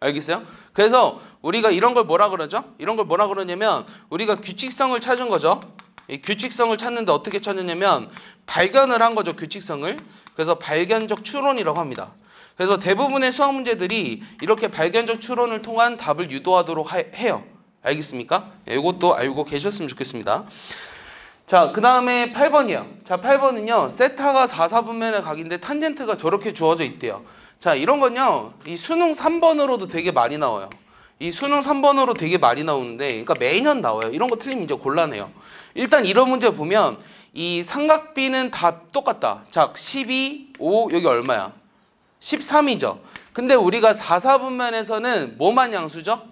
알겠어요? 그래서 우리가 이런 걸 뭐라 그러죠? 이런 걸 뭐라 그러냐면 우리가 규칙성을 찾은 거죠. 이 규칙성을 찾는데 어떻게 찾느냐면 발견을 한 거죠. 규칙성을. 그래서 발견적 추론이라고 합니다. 그래서 대부분의 수학 문제들이 이렇게 발견적 추론을 통한 답을 유도하도록 해요. 알겠습니까? 이것도 알고 계셨으면 좋겠습니다. 자, 그 다음에 8번이요. 자, 8번은요. 세타가 4, 4분면의 각인데 탄젠트가 저렇게 주어져 있대요. 자, 이런 건요. 이 수능 3번으로도 되게 많이 나와요. 이 수능 3번으로 되게 많이 나오는데 그러니까 매년 나와요. 이런 거 틀리면 이제 곤란해요. 일단 이런 문제 보면 이 삼각비는 다 똑같다. 자, 12, 5 여기 얼마야? 13이죠. 근데 우리가 4, 4분면에서는 뭐만 양수죠?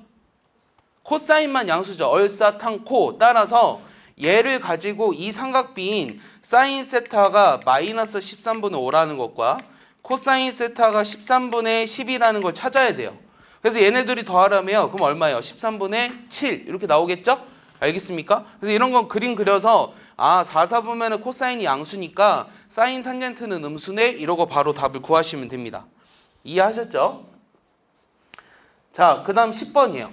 코사인만 양수죠. 얼사탕코. 따라서 얘를 가지고 이 삼각비인 사인 세타가 마이너스 13분의 5라는 것과 코사인 세타가 13분의 10이라는 걸 찾아야 돼요. 그래서 얘네들이 더하라면 그럼 얼마예요? 13분의 7 이렇게 나오겠죠? 알겠습니까? 그래서 이런 건 그림 그려서 아 4, 4분면은 코사인이 양수니까 사인 탄젠트는 음수네 이러고 바로 답을 구하시면 됩니다. 이해하셨죠? 자, 그 다음 10번이에요.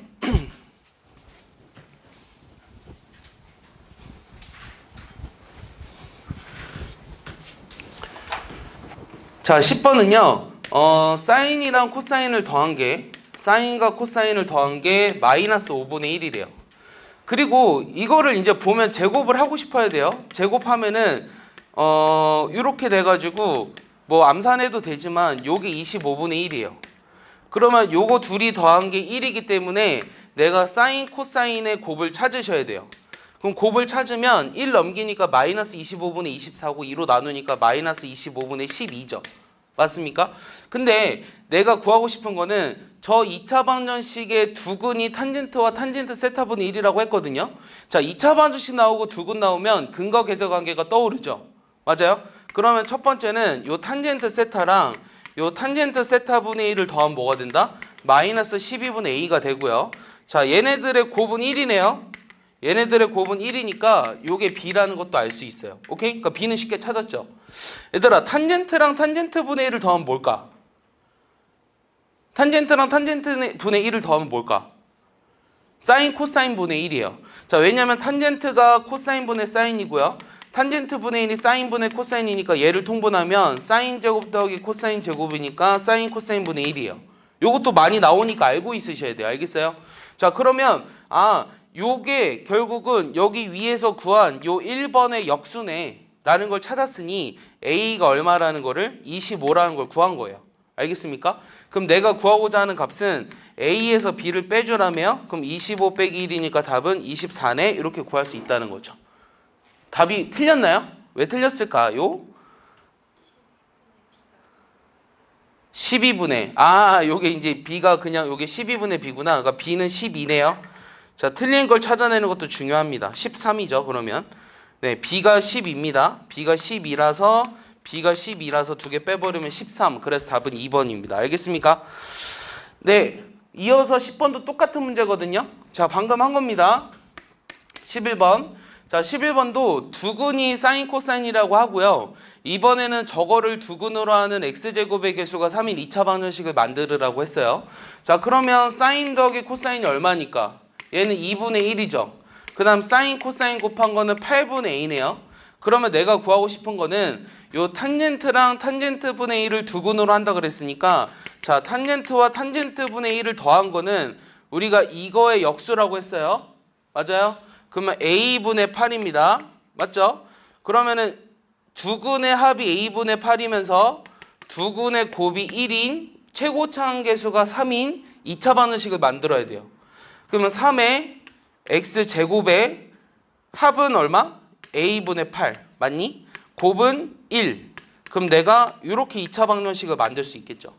자, 10번은요. 사인이랑 코사인을 더한 게 사인과 코사인을 더한 게 마이너스 5분의 1이래요. 그리고 이거를 이제 보면 제곱을 하고 싶어야 돼요. 제곱하면은 이렇게 돼가지고 뭐 암산해도 되지만 요게 25분의 1이에요. 그러면 요거 둘이 더한 게 1이기 때문에 내가 사인 코사인의 곱을 찾으셔야 돼요. 그럼 곱을 찾으면 1 넘기니까 마이너스 25분의 24고 2로 나누니까 마이너스 25분의 12죠. 맞습니까? 근데 내가 구하고 싶은 거는 저 2차 방정식의 두근이 탄젠트와 탄젠트 세타분의 1이라고 했거든요. 자, 2차 방정식 나오고 두근 나오면 근거 계수 관계가 떠오르죠. 맞아요? 그러면 첫 번째는 요 탄젠트 세타랑 요 탄젠트 세타분의 1을 더하면 뭐가 된다? 마이너스 12분의 a가 되고요. 자, 얘네들의 곱은 1이네요. 얘네들의 곱은 1이니까 요게 b라는 것도 알 수 있어요. 오케이? 그러니까 b는 쉽게 찾았죠. 얘들아, 탄젠트랑 탄젠트 분의 1을 더하면 뭘까? 탄젠트랑 탄젠트 분의 1을 더하면 뭘까? 사인 코사인 분의 1이에요. 자, 왜냐면 탄젠트가 코사인 분의 사인이고요. 탄젠트 분의 1이 사인 분의 코사인이니까 얘를 통분하면 사인 제곱 더하기 코사인 제곱이니까 사인 코사인 분의 1이에요. 요것도 많이 나오니까 알고 있으셔야 돼요. 알겠어요? 자, 그러면 요게 결국은 여기 위에서 구한 요 1번의 역수네 라는 걸 찾았으니 A가 얼마라는 거를 25라는 걸 구한 거예요. 알겠습니까? 그럼 내가 구하고자 하는 값은 A에서 B를 빼주라며 그럼 25 빼기 1이니까 답은 24네 이렇게 구할 수 있다는 거죠. 답이 틀렸나요? 왜 틀렸을까요? 12분의 요게 이제 B가 그냥 요게 12분의 B구나. 그러니까 B는 12네요. 자, 틀린 걸 찾아내는 것도 중요합니다. 13이죠. 그러면 네, B가 10입니다. B가 12라서 두 개 빼버리면 13. 그래서 답은 2번입니다. 알겠습니까? 네, 이어서 10번도 똑같은 문제거든요. 자, 방금 한 겁니다. 11번. 자, 11번도 두근이 사인 코사인이라고 하고요. 이번에는 저거를 두근으로 하는 x제곱의 개수가 3인 2차 방정식을 만들으라고 했어요. 자, 그러면 사인 더하기 코사인이 얼마니까? 얘는 2분의 1이죠. 그 다음 사인 코사인 곱한 거는 8분의 a네요. 그러면 내가 구하고 싶은 거는 요 탄젠트랑 탄젠트 분의 1을 두근으로 한다 그랬으니까 자, 탄젠트와 탄젠트 분의 1을 더한 거는 우리가 이거의 역수라고 했어요. 맞아요? 그러면 a분의 8입니다. 맞죠? 그러면은 두근의 합이 a분의 8이면서 두근의 곱이 1인 최고차항 개수가 3인 2차 방정식을 만들어야 돼요. 그러면 3의 x제곱의 합은 얼마? a분의 8 맞니? 곱은 1. 그럼 내가 이렇게 2차 방정식을 만들 수 있겠죠.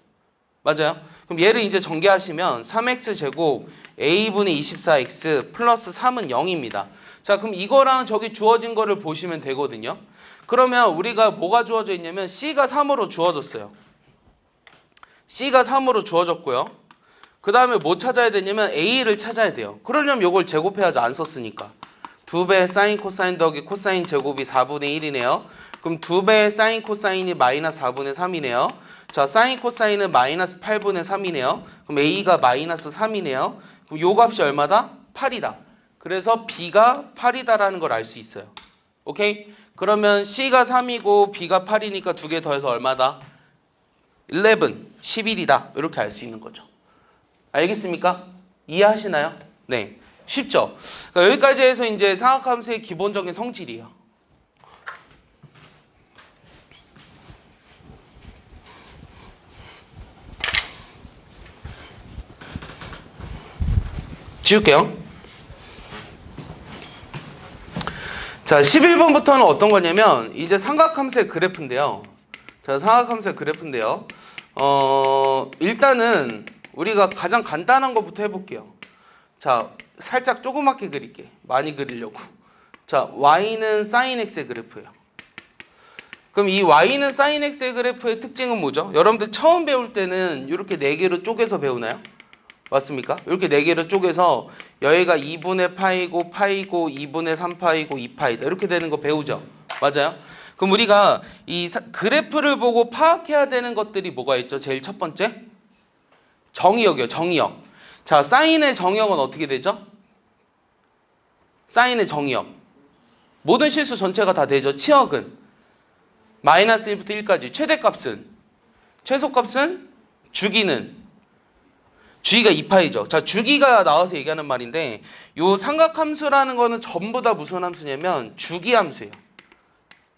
맞아요? 그럼 얘를 이제 전개하시면 3x제곱 a분의 24x 플러스 3은 0입니다. 자, 그럼 이거랑 저기 주어진 거를 보시면 되거든요. 그러면 우리가 뭐가 주어져 있냐면 c가 3으로 주어졌어요. c가 3으로 주어졌고요. 그 다음에 뭐 찾아야 되냐면 a를 찾아야 돼요. 그러려면 이걸 제곱해야지 안 썼으니까. 2배 사인 코사인 더하기 코사인 제곱이 4분의 1이네요. 그럼 2배 사인 코사인이 마이너스 4분의 3이네요. 자, 사인 코사인은 마이너스 8분의 3이네요. 그럼 a가 마이너스 3이네요. 그럼 요 값이 얼마다? 8이다. 그래서 b가 8이다라는 걸 알 수 있어요. 오케이? 그러면 c가 3이고 b가 8이니까 두 개 더해서 얼마다? 11, 11이다. 이렇게 알 수 있는 거죠. 알겠습니까? 이해하시나요? 네. 쉽죠? 그러니까 여기까지 해서 이제 상학함수의 기본적인 성질이에요. 지울게요. 자, 11번부터는 어떤 거냐면 이제 삼각함수의 그래프인데요. 자, 삼각함수의 그래프인데요. 일단은 우리가 가장 간단한 것부터 해볼게요. 자, 살짝 조그맣게 그릴게. 많이 그리려고. 자, y는 sin x의 그래프예요. 그럼 이 y는 sin x의 그래프의 특징은 뭐죠? 여러분들 처음 배울 때는 이렇게 4개로 쪼개서 배우나요? 맞습니까? 이렇게 4개로 쪼개서 여기가 2분의 파이고 2분의 3파이고 2파이다. 이렇게 되는 거 배우죠? 맞아요? 그럼 우리가 이 그래프를 보고 파악해야 되는 것들이 뭐가 있죠? 제일 첫 번째? 정의역이요. 정의역. 자, 사인의 정의역은 어떻게 되죠? 사인의 정의역. 모든 실수 전체가 다 되죠. 치역은 마이너스 1부터 1까지. 최대값은? 최소값은? 주기는? 주기가 2파이죠. 자, 주기가 나와서 얘기하는 말인데 요 삼각함수라는 거는 전부 다 무슨 함수냐면 주기함수예요.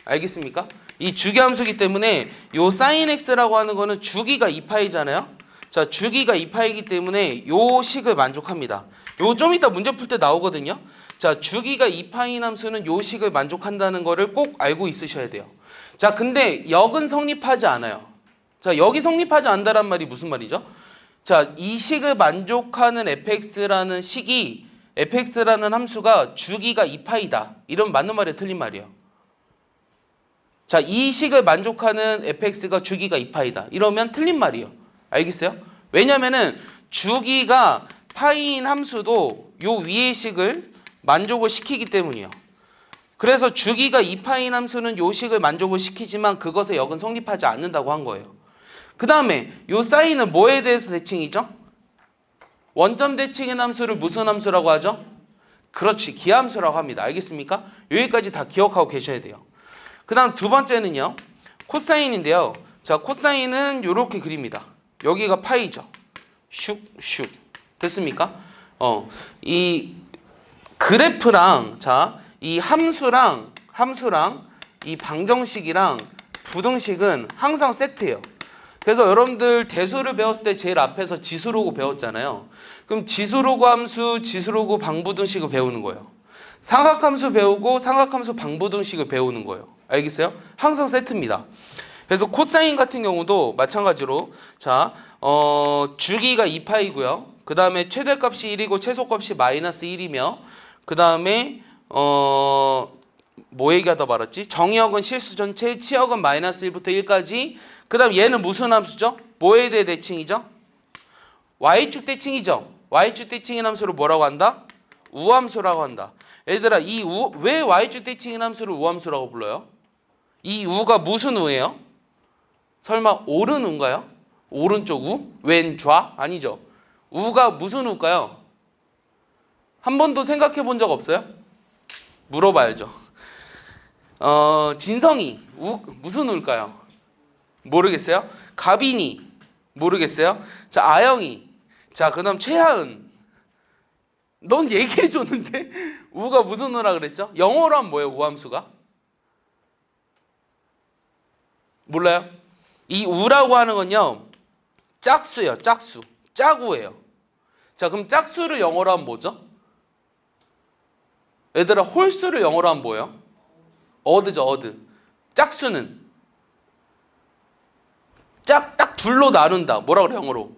알겠습니까? 이 주기함수이기 때문에 요 sin x라고 하는 거는 주기가 2파이잖아요. 자, 주기가 2파이기 때문에 요 식을 만족합니다. 요 좀 이따 문제 풀 때 나오거든요. 자, 주기가 2파인 함수는 요 식을 만족한다는 거를 꼭 알고 있으셔야 돼요. 자, 근데 역은 성립하지 않아요. 자, 역이 성립하지 않는다란 말이 무슨 말이죠? 자, 이 식을 만족하는 fx라는 식이 fx라는 함수가 주기가 2파이다. 이러면 맞는 말이에요? 틀린 말이에요? 자, 이 식을 만족하는 fx가 주기가 2파이다. 이러면 틀린 말이에요. 알겠어요? 왜냐면은 주기가 파이인 함수도 요 위의 식을 만족을 시키기 때문이에요. 그래서 주기가 2파인 함수는 요 식을 만족을 시키지만 그것의 역은 성립하지 않는다고 한 거예요. 그 다음에 요 사인은 뭐에 대해서 대칭이죠? 원점 대칭인 함수를 무슨 함수라고 하죠? 그렇지. 기함수라고 합니다. 알겠습니까? 여기까지 다 기억하고 계셔야 돼요. 그 다음 두 번째는요. 코사인인데요. 자, 코사인은 이렇게 그립니다. 여기가 파이죠. 슉슉. 됐습니까? 이 그래프랑 자, 이 함수랑 이 방정식이랑 부등식은 항상 세트예요. 그래서 여러분들 대수를 배웠을 때 제일 앞에서 지수로고 배웠잖아요. 그럼 지수로고 함수, 지수로고 방부등식을 배우는 거예요. 삼각함수 배우고 삼각함수 방부등식을 배우는 거예요. 알겠어요? 항상 세트입니다. 그래서 코사인 같은 경우도 마찬가지로 자, 주기가 2파이고요. 그 다음에 최대값이 1이고 최소값이 마이너스 1이며 그 다음에 뭐 얘기하다 말았지? 정의역은 실수 전체, 치역은 마이너스 1부터 1까지. 그 다음 얘는 무슨 함수죠? 뭐에 대해 대칭이죠? y축 대칭이죠. y축 대칭인 함수를 뭐라고 한다? 우함수라고 한다. 얘들아, 왜 y축 대칭인 함수를 우함수라고 불러요? 이 우가 무슨 우예요? 설마 오른 우인가요? 오른쪽 우? 왼 좌? 아니죠. 우가 무슨 우일까요? 한 번도 생각해 본 적 없어요? 물어봐야죠. 진성이 무슨 우일까요? 모르겠어요? 가빈이 모르겠어요? 자, 아영이. 자, 그다음 최하은. 넌 얘기해 줬는데 우가 무슨 우라 그랬죠? 영어로 하면 뭐예요? 우함수가? 몰라요? 이 우라고 하는 건요. 짝수예요. 짝수. 짝우예요. 자, 그럼 짝수를 영어로 하면 뭐죠? 얘들아, 홀수를 영어로 하면 뭐예요? 어드죠. 어드. 짝수는 딱 둘로 나눈다. 뭐라 그래 영어로?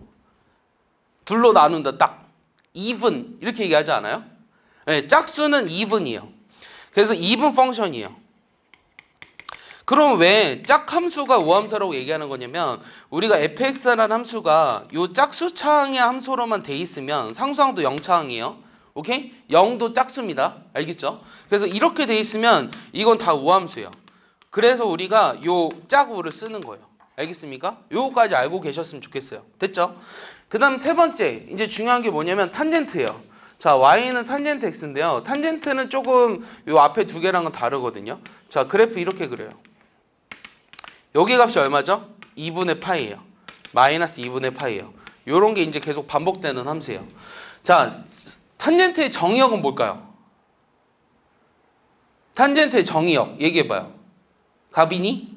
둘로 나눈다. 딱 even 이렇게 얘기하지 않아요? 네, 짝수는 even이에요. 그래서 even 펑션이에요. 그럼 왜 짝함수가 우함수라고 얘기하는 거냐면 우리가 fx라는 함수가 요 짝수차항의 함수로만 돼 있으면 상수항도 0차항이에요. 오케이? 0도 짝수입니다. 알겠죠? 그래서 이렇게 돼 있으면 이건 다 우함수예요. 그래서 우리가 요 짝우를 쓰는 거예요. 알겠습니까? 요거까지 알고 계셨으면 좋겠어요. 됐죠? 그 다음 세 번째, 이제 중요한 게 뭐냐면 탄젠트예요. 자, y는 탄젠트 x인데요. 탄젠트는 조금 요 앞에 두 개랑은 다르거든요. 자, 그래프 이렇게 그려요. 여기 값이 얼마죠? 2분의 파이예요. 마이너스 2분의 파이예요. 요런 게 이제 계속 반복되는 함수예요. 자, 탄젠트의 정의역은 뭘까요? 탄젠트의 정의역 얘기해봐요. 가빈이?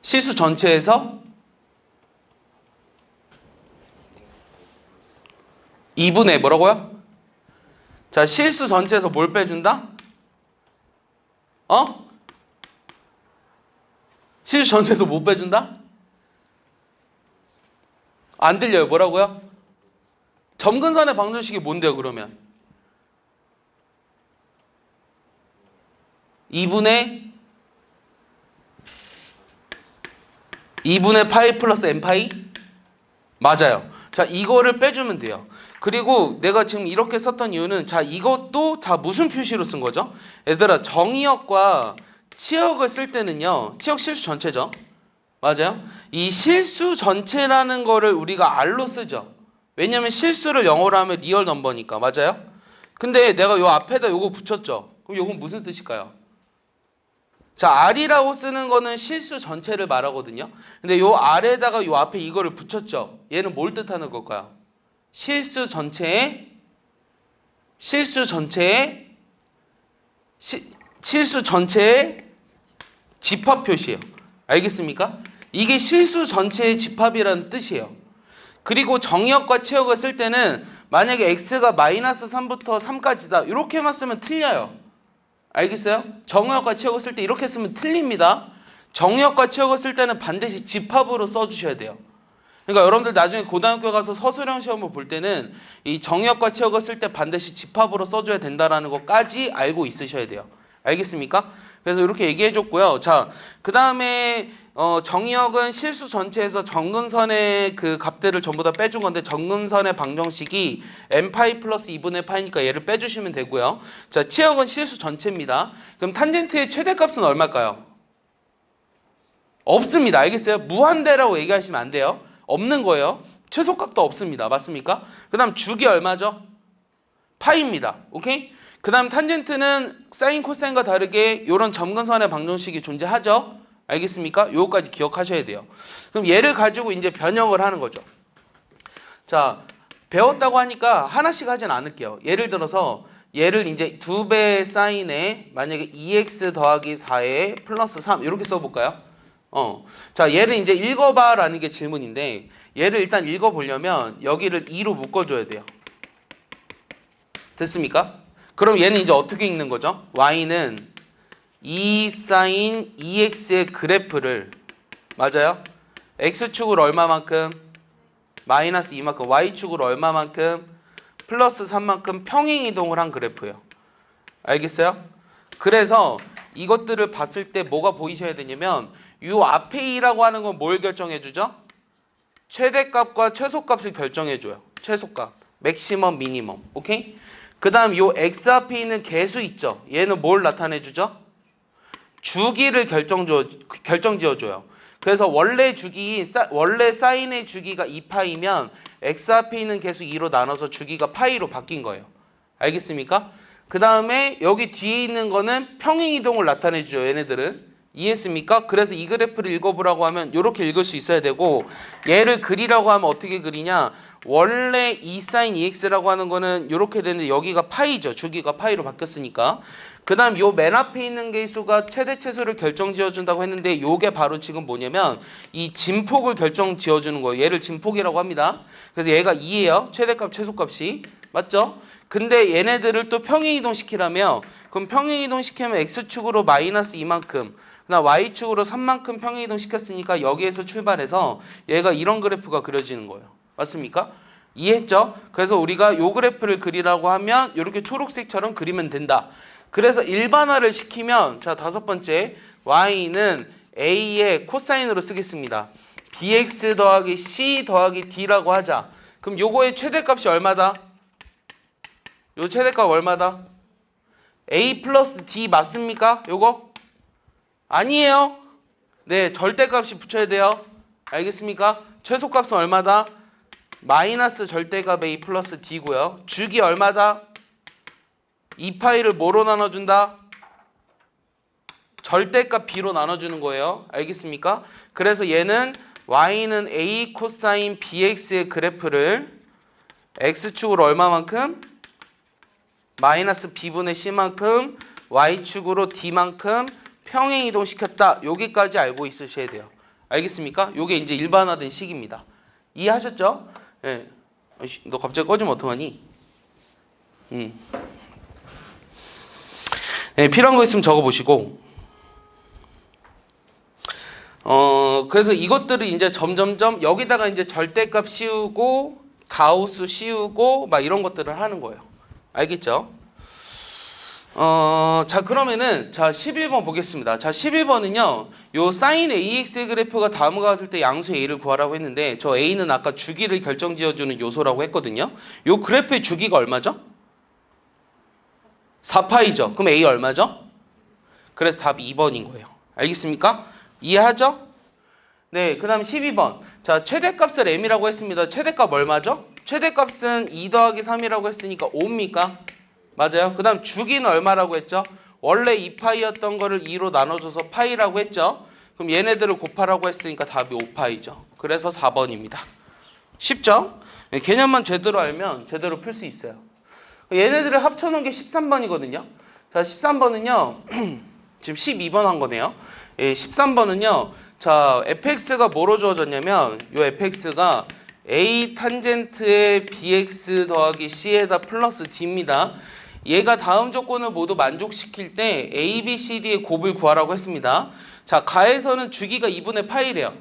실수 전체에서 2분의 뭐라고요? 자, 실수 전체에서 뭘 빼준다? 실수 전체에서 못 빼준다? 안 들려요. 뭐라고요? 점근선의 방정식이 뭔데요, 그러면? 2분의 파이 플러스 n 파이? 맞아요. 자, 이거를 빼주면 돼요. 그리고 내가 지금 이렇게 썼던 이유는 자, 이것도 다 무슨 표시로 쓴 거죠? 얘들아, 정의역과 치역을 쓸 때는요. 치역 실수 전체죠. 맞아요? 이 실수 전체라는 거를 우리가 R로 쓰죠. 왜냐면 실수를 영어로 하면 리얼 넘버니까. 맞아요? 근데 내가 요 앞에다 요거 붙였죠. 그럼 요건 무슨 뜻일까요? 자, R이라고 쓰는 거는 실수 전체를 말하거든요. 근데 요 R에다가 요 앞에 이거를 붙였죠. 얘는 뭘 뜻하는 걸까요? 실수 전체의 집합 표시예요. 알겠습니까? 이게 실수 전체의 집합이라는 뜻이에요. 그리고 정의역과 치역을 쓸 때는 만약에 x가 마이너스 3부터 3까지다 이렇게만 쓰면 틀려요. 알겠어요? 정의역과 치역을 쓸 때 이렇게 쓰면 틀립니다. 정의역과 치역을 쓸 때는 반드시 집합으로 써주셔야 돼요. 그러니까 여러분들 나중에 고등학교 가서 서술형 시험을 볼 때는 이 정의역과 치역을 쓸 때 반드시 집합으로 써줘야 된다라는 것까지 알고 있으셔야 돼요. 알겠습니까? 그래서 이렇게 얘기해 줬고요. 자, 그 다음에 정의역은 실수 전체에서 정근선의 그 값들을 전부 다 빼준 건데 정근선의 방정식이 n파이 플러스 2분의 파이니까 얘를 빼주시면 되고요. 자, 치역은 실수 전체입니다. 그럼 탄젠트의 최대값은 얼마일까요? 없습니다. 알겠어요? 무한대라고 얘기하시면 안 돼요. 없는 거예요. 최소값도 없습니다. 맞습니까? 그 다음 주기 얼마죠? 파이입니다. 오케이? 그 다음 탄젠트는 사인 코사인과 다르게 이런 점근선의 방정식이 존재하죠. 알겠습니까? 요거까지 기억하셔야 돼요. 그럼 얘를 가지고 이제 변형을 하는 거죠. 자, 배웠다고 하니까 하나씩 하진 않을게요. 예를 들어서 얘를 이제 2배 사인에 만약에 2x 더하기 4에 플러스 3 이렇게 써볼까요? 자, 얘를 이제 읽어봐 라는 게 질문인데 얘를 일단 읽어보려면 여기를 2로 묶어줘야 돼요. 됐습니까? 그럼 얘는 이제 어떻게 읽는 거죠? y는 2 사인 2x의 그래프를 맞아요? x축으로 얼마만큼? 마이너스 2만큼, y축으로 얼마만큼? 플러스 3만큼 평행 이동을 한 그래프예요. 알겠어요? 그래서 이것들을 봤을 때 뭐가 보이셔야 되냐면 이 앞에 2라고 하는 건 뭘 결정해 주죠? 최대값과 최소값을 결정해 줘요. 최소값. 맥시멈, 미니멈. 오케이? 그 다음 요 x 앞에 있는 개수 있죠? 얘는 뭘 나타내 주죠? 주기를 결정지어 줘요. 그래서 원래 사인의 주기가 2파이면 x 앞에 있는 개수 2로 나눠서 주기가 파이로 바뀐 거예요. 알겠습니까? 그 다음에 여기 뒤에 있는 거는 평행이동을 나타내 주죠. 얘네들은. 이해했습니까? 그래서 이 그래프를 읽어보라고 하면 이렇게 읽을 수 있어야 되고 얘를 그리라고 하면 어떻게 그리냐? 원래 2 sin 2x라고 하는 거는 이렇게 되는데 여기가 파이죠. 주기가 파이로 바뀌었으니까. 그 다음 요 맨 앞에 있는 개수가 최대 최소를 결정 지어준다고 했는데 요게 바로 지금 뭐냐면 이 진폭을 결정 지어주는 거예요. 얘를 진폭이라고 합니다. 그래서 얘가 2예요. 최대값 최소값이. 맞죠? 근데 얘네들을 또 평행이동 시키라며 그럼 평행이동 시키면 x축으로 마이너스 2만큼 나 y축으로 3만큼 평행이동 시켰으니까 여기에서 출발해서 얘가 이런 그래프가 그려지는 거예요. 맞습니까? 이해했죠? 그래서 우리가 요 그래프를 그리라고 하면 이렇게 초록색처럼 그리면 된다. 그래서 일반화를 시키면 자, 다섯 번째 y는 a의 코사인으로 쓰겠습니다. bx 더하기 c 더하기 d라고 하자. 그럼 요거의 최대값이 얼마다? 요 최대값 얼마다? a 플러스 d 맞습니까? 요거? 아니에요. 네, 절대값이 붙여야 돼요. 알겠습니까? 최소값은 얼마다? 마이너스 절대값 a 플러스 d고요. 주기 얼마다? 2파이를 뭐로 나눠준다? 절대값 b로 나눠주는 거예요. 알겠습니까? 그래서 얘는 y는 a 코사인 bx의 그래프를 x축으로 얼마만큼? 마이너스 b분의 c만큼 y축으로 d만큼 평행 이동시켰다. 여기까지 알고 있으셔야 돼요. 알겠습니까? 요게 이제 일반화된 식입니다. 이해하셨죠? 예. 너 갑자기 꺼지면 어떡하니? 예, 필요한 거 있으면 적어보시고. 그래서 이것들을 이제 점점점 여기다가 이제 절대값 씌우고 가우스 씌우고 막 이런 것들을 하는 거예요. 알겠죠? 자, 그러면은, 자, 11번 보겠습니다. 자, 11번은요, 요 사인 AX의 그래프가 다음과 같을 때 양수 A를 구하라고 했는데, 저 A는 아까 주기를 결정 지어주는 요소라고 했거든요. 요 그래프의 주기가 얼마죠? 4파이죠. 그럼 A 얼마죠? 그래서 답이 2번인 거예요. 알겠습니까? 이해하죠? 네, 그 다음 12번. 자, 최대값을 M이라고 했습니다. 최대값 얼마죠? 최대값은 2 더하기 3이라고 했으니까 5입니까? 맞아요. 그 다음 주기는 얼마라고 했죠? 원래 2파이였던 거를 2로 나눠줘서 파이라고 했죠? 그럼 얘네들을 곱하라고 했으니까 답이 5파이죠. 그래서 4번입니다. 쉽죠? 개념만 제대로 알면 제대로 풀 수 있어요. 얘네들을 합쳐놓은 게 13번이거든요. 자, 13번은요. 지금 12번 한 거네요. 13번은요. 자, fx가 뭐로 주어졌냐면 요 fx가 a 탄젠트의 bx 더하기 c에다 플러스 d입니다. 얘가 다음 조건을 모두 만족시킬 때 a, b, c, d의 곱을 구하라고 했습니다. 자, 가에서는 주기가 2분의 파이래요.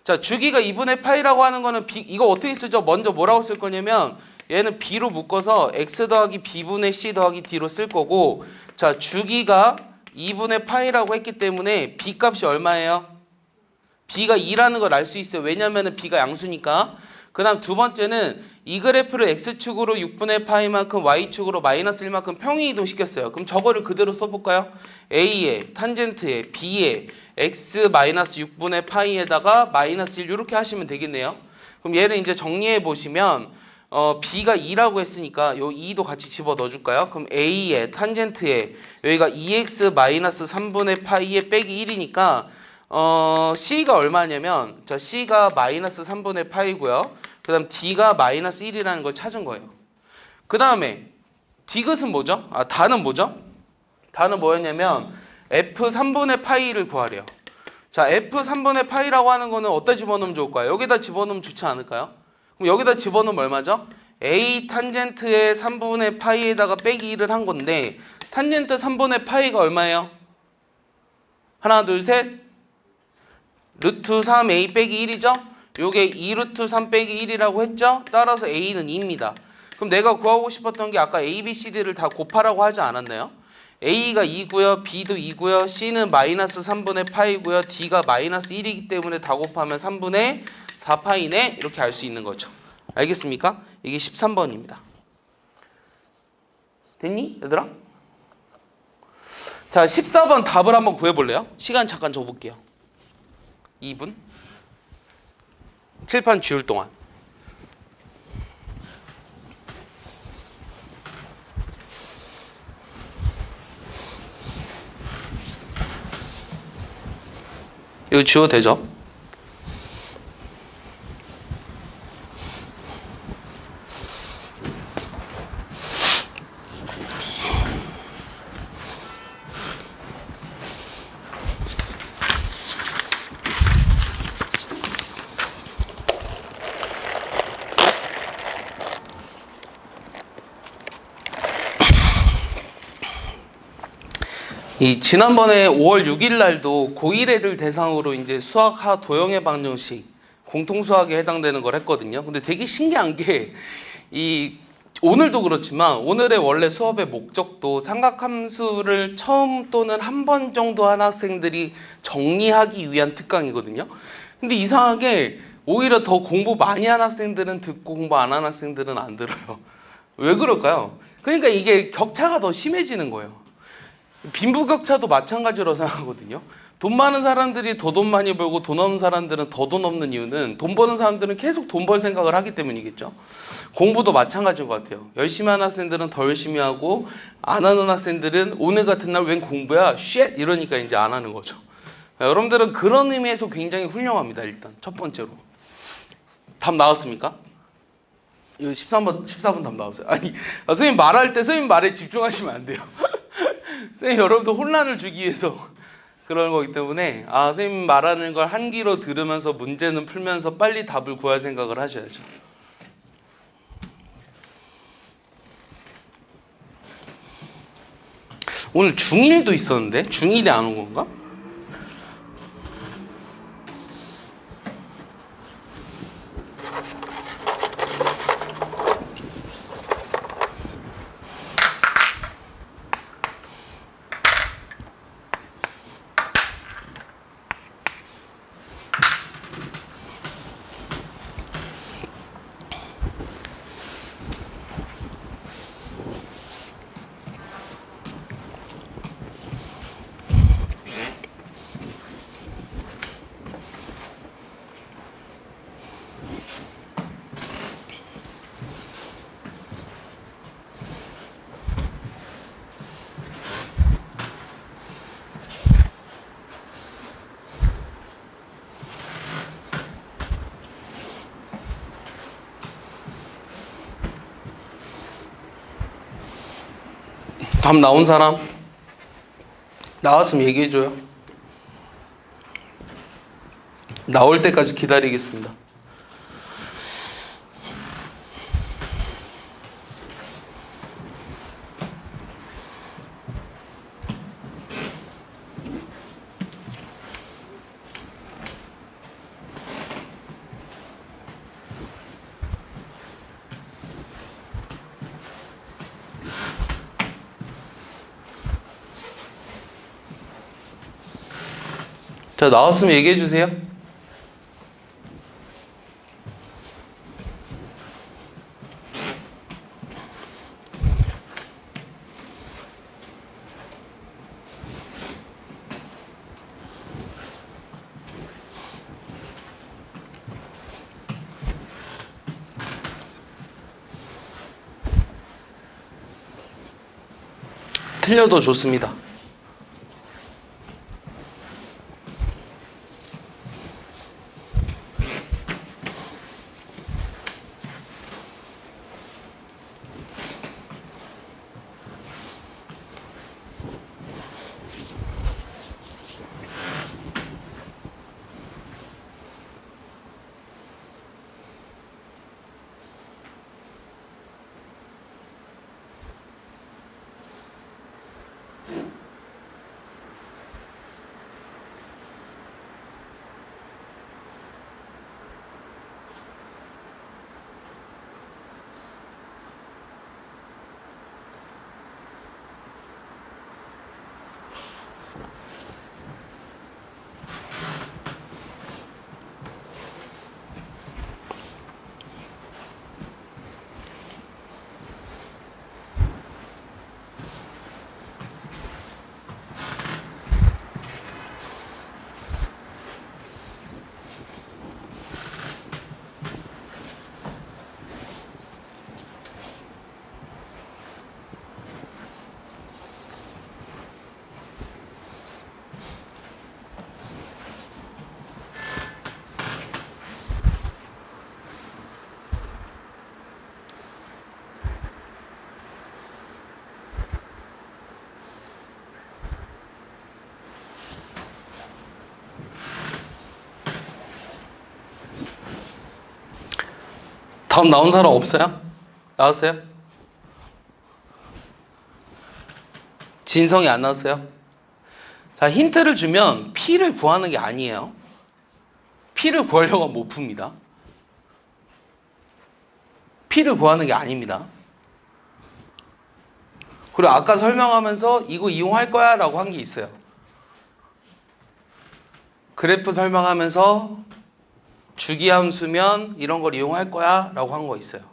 자, 주기가 2분의 파이라고 하는 거는 이거 어떻게 쓰죠? 먼저 뭐라고 쓸 거냐면 얘는 b로 묶어서 x 더하기 b분의 c 더하기 d로 쓸 거고 자, 주기가 2분의 파이라고 했기 때문에 b 값이 얼마예요? b가 2라는 걸 알 수 있어요. 왜냐면은 b가 양수니까. 그 다음 두 번째는 이 그래프를 x축으로 6분의 파이만큼 y축으로 마이너스 1만큼 평행 이동시켰어요. 그럼 저거를 그대로 써볼까요? a에 탄젠트에 b에 x 마이너스 6분의 파이에다가 마이너스 1 이렇게 하시면 되겠네요. 그럼 얘를 이제 정리해 보시면 B가 2라고 했으니까 요 2도 같이 집어 넣어줄까요? 그럼 A에 탄젠트에 여기가 2x-3분의 파이에 빼기 1이니까 C가 얼마냐면 자 C가 마이너스 3분의 파이고요. 그 다음 D가 마이너스 1이라는 걸 찾은 거예요. 그 다음에 디귿은 뭐죠? 다는 뭐죠? 다는 뭐였냐면 F 3분의 파이를 구하래요. 자, F 3분의 파이라고 하는 거는 어디다 집어넣으면 좋을까요? 여기다 집어넣으면 좋지 않을까요? 그럼 여기다 집어넣으면 얼마죠? A 탄젠트의 3분의 파이에다가 빼기 1을 한 건데 탄젠트 3분의 파이가 얼마예요? 하나, 둘, 셋. 루트 3A 빼기 1이죠? 요게 2 루트 3 빼기 1이라고 했죠? 따라서 A는 2입니다. 그럼 내가 구하고 싶었던 게 아까 A, B, C, D를 다 곱하라고 하지 않았나요? A가 2고요, B도 2고요, C는 마이너스 3분의 파이고요, D가 마이너스 1이기 때문에 다 곱하면 3분의 4파이네 이렇게 알 수 있는 거죠. 알겠습니까? 이게 13번입니다. 됐니? 얘들아? 자, 14번 답을 한번 구해볼래요? 시간 잠깐 줘볼게요. 2분? 칠판 지울 동안. 이거 지워도 되죠? 이 지난번에 5월 6일 날도 고1 애들 대상으로 이제 수학하 도형의 방정식 공통 수학에 해당되는 걸 했거든요. 근데 되게 신기한 게 이 오늘도 그렇지만 오늘의 원래 수업의 목적도 삼각함수를 처음 또는 한 번 정도 한 학생들이 정리하기 위한 특강이거든요. 근데 이상하게 오히려 더 공부 많이 한 학생들은 듣고 공부 안 한 학생들은 안 들어요. 왜 그럴까요? 그러니까 이게 격차가 더 심해지는 거예요. 빈부격차도 마찬가지로 생각하거든요. 돈 많은 사람들이 더 돈 많이 벌고 돈 없는 사람들은 더 돈 없는 이유는 돈 버는 사람들은 계속 돈 벌 생각을 하기 때문이겠죠. 공부도 마찬가지인 것 같아요. 열심히 하는 학생들은 더 열심히 하고 안 하는 학생들은 오늘 같은 날 웬 공부야? 쉣! 이러니까 이제 안 하는 거죠. 여러분들은 그런 의미에서 굉장히 훌륭합니다. 일단 첫 번째로. 답 나왔습니까? 이거 14번 답 나왔어요. 아니, 선생님 말할 때 선생님 말에 집중하시면 안 돼요. 선생님 여러분들 혼란을 주기 위해서 그런 거기 때문에 선생님 말하는 걸 한 귀로 들으면서 문제는 풀면서 빨리 답을 구할 생각을 하셔야죠. 오늘 중1도 있었는데 중1이 안 온 건가? 답 나온 사람? 나왔으면 얘기해줘요. 나올 때까지 기다리겠습니다. 자, 나왔으면 얘기해주세요. 틀려도 좋습니다. 다음 나온 사람 없어요? 나왔어요? 진성이 안 나왔어요? 자, 힌트를 주면 P를 구하는 게 아니에요. P를 구하려고 하면 못 풉니다. P를 구하는 게 아닙니다. 그리고 아까 설명하면서 이거 이용할 거야 라고 한 게 있어요. 그래프 설명하면서 주기함수면 이런 걸 이용할 거야 라고 한 거 있어요.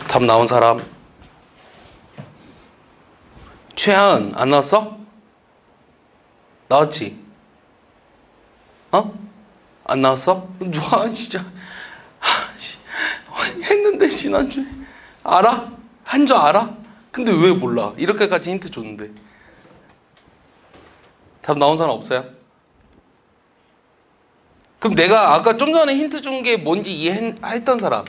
답 나온 사람? 최하은 안 나왔어? 나왔지? 어? 안 나왔어? 와 진짜 했는데 지난주에 알아? 한 줄 알아? 근데 왜 몰라? 이렇게까지 힌트 줬는데 답 나온 사람 없어요? 그럼 내가 아까 좀 전에 힌트 준 게 뭔지 이해했던 사람,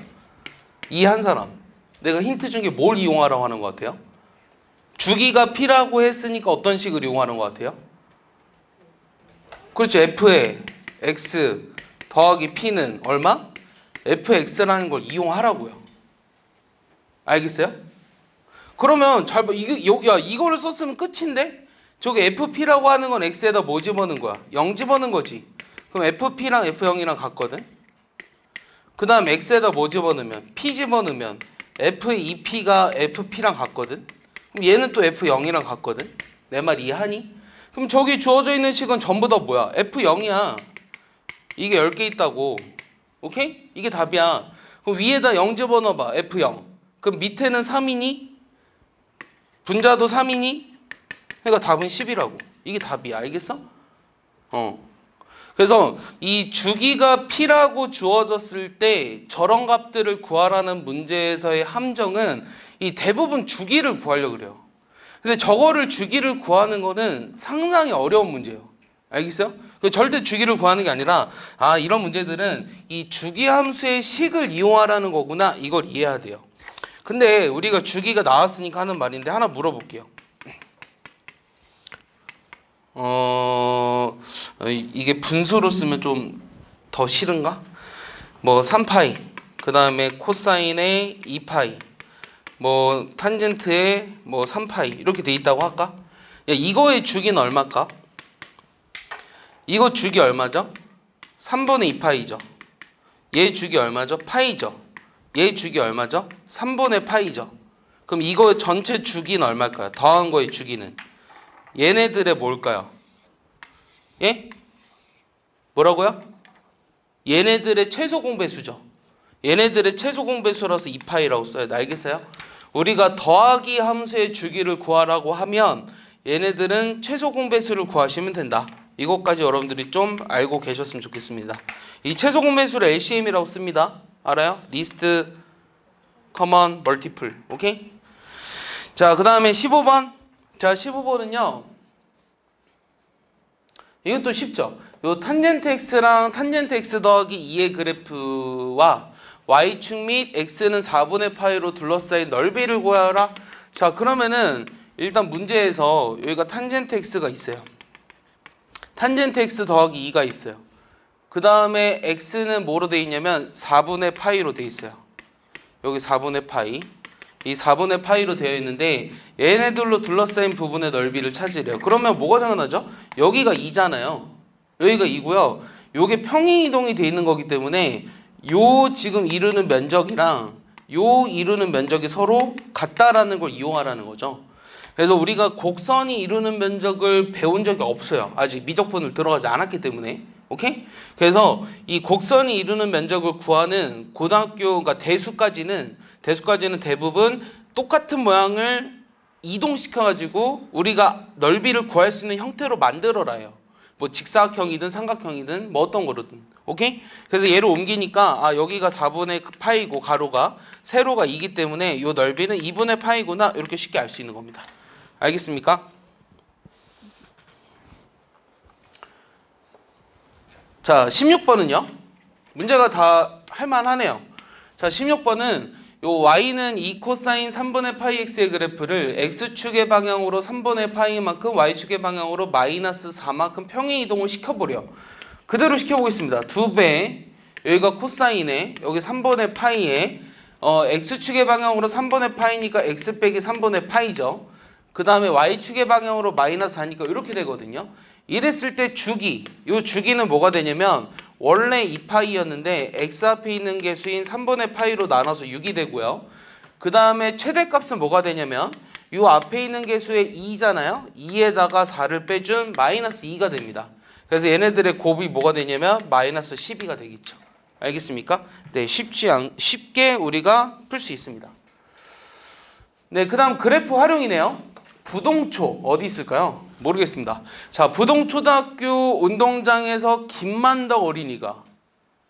이해한 사람, 내가 힌트 준 게 뭘 이용하라고 하는 것 같아요? 주기가 P라고 했으니까 어떤 식을 이용하는 것 같아요? 그렇죠. F에 X 더하기 P는 얼마? fx라는 걸 이용하라고요. 알겠어요? 그러면 잘 봐. 야, 이거를 썼으면 끝인데? 저기 fp라고 하는 건 x에다 뭐 집어넣은 거야? 0 집어넣은 거지. 그럼 fp랑 f0이랑 같거든? 그 다음 x에다 뭐 집어넣으면? p 집어넣으면 f2p가 fp랑 같거든? 그럼 얘는 또 f0이랑 같거든? 내 말 이해하니? 그럼 저기 주어져 있는 식은 전부 다 뭐야? f0이야. 이게 10개 있다고. 오케이? 이게 답이야. 그럼 위에다 0 집어넣어봐. f0. 그럼 밑에는 3이니? 분자도 3이니? 그러니까 답은 10이라고. 이게 답이야. 알겠어? 그래서 이 주기가 P라고 주어졌을 때 저런 값들을 구하라는 문제에서의 함정은 이 대부분 주기를 구하려고 그래요. 근데 저거를 주기를 구하는 거는 상당히 어려운 문제예요. 알겠어요? 절대 주기를 구하는 게 아니라 이런 문제들은 이 주기 함수의 식을 이용하라는 거구나. 이걸 이해해야 돼요. 근데 우리가 주기가 나왔으니까 하는 말인데 하나 물어볼게요. 이게 분수로 쓰면 좀 더 싫은가? 뭐 3파이, 그 다음에 코사인의 2파이, 뭐 탄젠트의 뭐 3파이 이렇게 돼 있다고 할까? 야, 이거의 주기는 얼마일까? 이거 주기 얼마죠? 3분의 2파이죠. 얘 주기 얼마죠? 파이죠. 얘 주기 얼마죠? 3분의 파이죠. 그럼 이거 전체 주기는 얼마일까요? 더한 거의 주기는. 얘네들의 뭘까요? 예? 뭐라고요? 얘네들의 최소 공배수죠. 얘네들의 최소 공배수라서 2파이라고 써야 돼. 알겠어요? 우리가 더하기 함수의 주기를 구하라고 하면 얘네들은 최소 공배수를 구하시면 된다. 이것까지 여러분들이 좀 알고 계셨으면 좋겠습니다. 이 최소 공배수를 LCM이라고 씁니다. 알아요? 리스트 커먼 멀티플. 오케이? 자, 그 다음에 15번. 자, 15번은요. 이것도 쉽죠? 요 탄젠트 x랑 탄젠트 x 더하기 2의 그래프와 y축 및 x는 4분의 파이로 둘러싸인 넓이를 구하라. 자, 그러면은 일단 문제에서 여기가 탄젠트 x가 있어요. 탄젠트 x 더하기 2가 있어요. 그 다음에 x는 뭐로 되어 있냐면 4분의 파이로 되어 있어요. 여기 4분의 파이. 이 4분의 파이로 되어 있는데 얘네들로 둘러싸인 부분의 넓이를 찾으래요. 그러면 뭐가 생각나죠? 여기가 2잖아요. 여기가 2고요. 요게 평행 이동이 되어 있는 거기 때문에 요 지금 이루는 면적이랑 요 이루는 면적이 서로 같다라는 걸 이용하라는 거죠. 그래서 우리가 곡선이 이루는 면적을 배운 적이 없어요. 아직 미적분을 들어가지 않았기 때문에. 오케이? 그래서 이 곡선이 이루는 면적을 구하는 고등학교, 그러니까 대수까지는 대부분 똑같은 모양을 이동시켜가지고 우리가 넓이를 구할 수 있는 형태로 만들어라요. 뭐 직사각형이든 삼각형이든 뭐 어떤 거로든. 오케이? 그래서 얘를 옮기니까 아 여기가 4분의 파이고 가로가 세로가 2기 때문에 이 넓이는 2분의 파이구나 이렇게 쉽게 알 수 있는 겁니다. 알겠습니까? 자, 16번은요. 문제가 다 할만하네요. 자, 16번은 요 y는 2 코사인 3분의 파이 x의 그래프를 x축의 방향으로 3분의 파이만큼 y축의 방향으로 마이너스 4만큼 평행 이동을 시켜보려. 그대로 시켜보겠습니다. 2배 여기가 코사인에 여기 3분의 파이에 x축의 방향으로 3분의 파이니까 x 빼기 3분의 파이죠. 그 다음에 y축의 방향으로 마이너스 4니까 이렇게 되거든요. 이랬을 때 주기, 이 주기는 뭐가 되냐면 원래 2파이였는데 x 앞에 있는 개수인 3분의 파이로 나눠서 6이 되고요. 그 다음에 최대값은 뭐가 되냐면 이 앞에 있는 개수의 2잖아요. 2에다가 4를 빼준 마이너스 2가 됩니다. 그래서 얘네들의 곱이 뭐가 되냐면 마이너스 12가 되겠죠. 알겠습니까? 네, 쉽게 우리가 풀 수 있습니다. 네, 그 다음 그래프 활용이네요. 부동초 어디 있을까요? 모르겠습니다. 자, 부동초등학교 운동장에서 김만덕 어린이가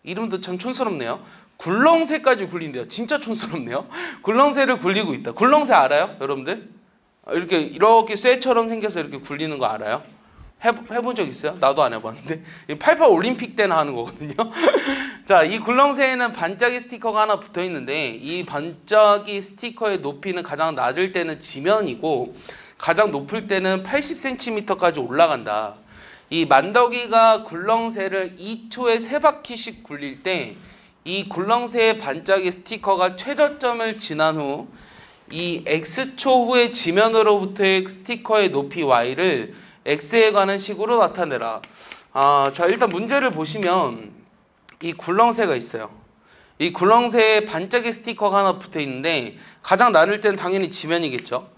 이름도 참 촌스럽네요. 굴렁쇠까지 굴린대요. 진짜 촌스럽네요. 굴렁쇠를 굴리고 있다. 굴렁쇠 알아요? 여러분들? 이렇게 쇠처럼 생겨서 이렇게 굴리는 거 알아요? 해본 적 있어요? 나도 안 해봤는데 88 올림픽 때나 하는 거거든요. 자, 이 굴렁쇠에는 반짝이 스티커가 하나 붙어 있는데 이 반짝이 스티커의 높이는 가장 낮을 때는 지면이고 가장 높을 때는 80cm까지 올라간다. 이 만덕이가 굴렁쇠를 2초에 3바퀴씩 굴릴 때 이 굴렁쇠의 반짝이 스티커가 최저점을 지난 후 이 x초 후의 지면으로부터의 스티커의 높이 y를 x에 관한 식으로 나타내라. 자, 일단 문제를 보시면 이 굴렁쇠가 있어요. 이 굴렁쇠에 반짝이 스티커가 하나 붙어 있는데 가장 낮을 때는 당연히 지면이겠죠.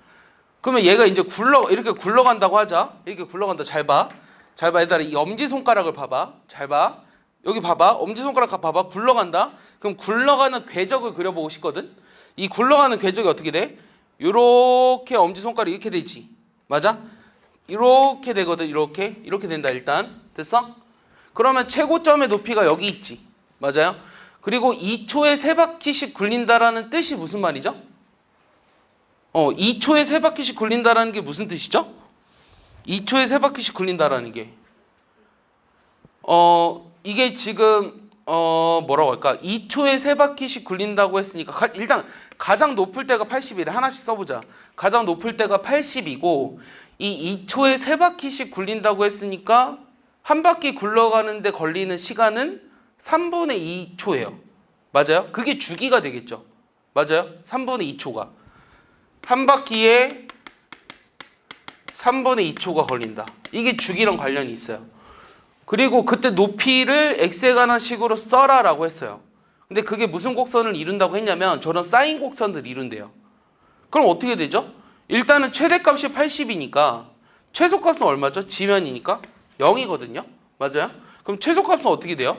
그러면 얘가 이제 이렇게 굴러간다고 하자. 이렇게 굴러간다. 잘 봐. 잘 봐. 얘들아, 이 엄지손가락을 봐봐. 잘 봐. 여기 봐봐. 엄지손가락 봐봐. 굴러간다. 그럼 굴러가는 궤적을 그려보고 싶거든. 이 굴러가는 궤적이 어떻게 돼? 요렇게 엄지손가락이 이렇게 되지. 맞아? 이렇게 되거든. 이렇게 된다. 일단 됐어? 그러면 최고점의 높이가 여기 있지. 맞아요? 그리고 2초에 3바퀴씩 굴린다라는 뜻이 무슨 말이죠? 2초에 3바퀴씩 굴린다라는 게 무슨 뜻이죠? 2초에 3바퀴씩 굴린다라는 게 이게 지금 뭐라고 할까? 2초에 3바퀴씩 굴린다고 했으니까 일단 가장 높을 때가 80이래. 하나씩 써보자. 가장 높을 때가 80이고 이 2초에 3바퀴씩 굴린다고 했으니까 한 바퀴 굴러가는데 걸리는 시간은 3분의 2초예요. 맞아요? 그게 주기가 되겠죠. 맞아요? 3분의 2초가 한 바퀴에 3분의 2초가 걸린다. 이게 주기랑 관련이 있어요. 그리고 그때 높이를 x에 관한 식으로 써라라고 했어요. 근데 그게 무슨 곡선을 이룬다고 했냐면 저런 사인 곡선을 이룬대요. 그럼 어떻게 되죠? 일단은 최대값이 80이니까 최소값은 얼마죠? 지면이니까 0이거든요. 맞아요? 그럼 최소값은 어떻게 돼요?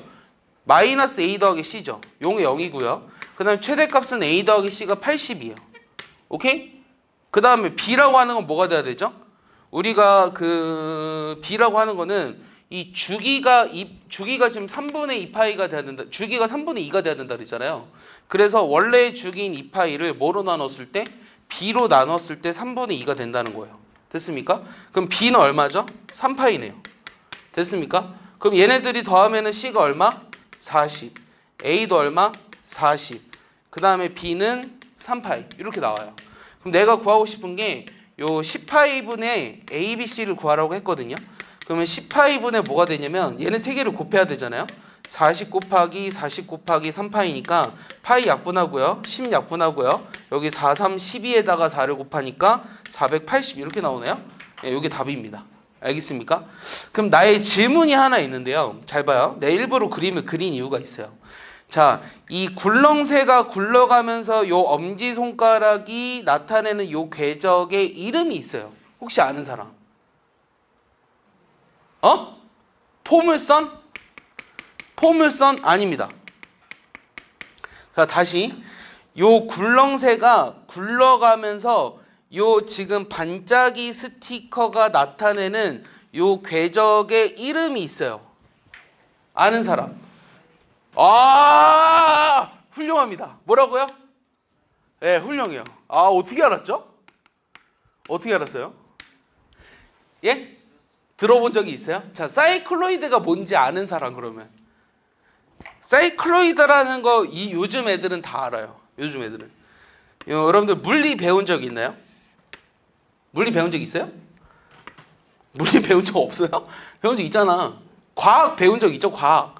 마이너스 a 더하기 c죠. 용이 0이고요. 그 다음에 최대값은 a 더하기 c가 80이에요. 오케이? 그 다음에 b라고 하는 건 뭐가 돼야 되죠? 우리가 그 b라고 하는 거는 이 주기가 지금 3분의 2파이가 돼야 된다. 주기가 3분의 2가 돼야 된다 그랬잖아요. 그래서 원래의 주기인 2파이를 뭐로 나눴을 때? b로 나눴을 때 3분의 2가 된다는 거예요. 됐습니까? 그럼 b는 얼마죠? 3파이네요. 됐습니까? 그럼 얘네들이 더하면은 c가 얼마? 40. a도 얼마? 40. 그 다음에 b는 3파이. 이렇게 나와요. 그럼 내가 구하고 싶은 게 요 10파이분의 a, b, c를 구하라고 했거든요. 그러면 10파이분의 뭐가 되냐면 얘는 세 개를 곱해야 되잖아요. 40 곱하기 40 곱하기 3파이니까 파이 약분하고요. 10 약분하고요. 여기 4, 3, 12에다가 4를 곱하니까 480 이렇게 나오네요. 네, 이게 답입니다. 알겠습니까? 그럼 나의 질문이 하나 있는데요. 잘 봐요. 내 일부러 그림을 그린 이유가 있어요. 자, 이 굴렁쇠가 굴러가면서 요 엄지손가락이 나타내는 요 궤적의 이름이 있어요. 혹시 아는 사람? 포물선? 포물선? 아닙니다. 자, 다시. 요 굴렁쇠가 굴러가면서 요 지금 반짝이 스티커가 나타내는 요 궤적의 이름이 있어요. 아는 사람? 훌륭합니다. 뭐라고요? 네, 훌륭해요. 어떻게 알았죠? 어떻게 알았어요? 예? 들어본 적이 있어요? 자, 사이클로이드가 뭔지 아는 사람 그러면. 사이클로이드라는 거 요즘 애들은 다 알아요. 요즘 애들은. 여러분들 물리 배운 적 있나요? 물리 배운 적 있어요? 물리 배운 적 없어요? 배운 적 있잖아. 과학 배운 적 있죠? 과학.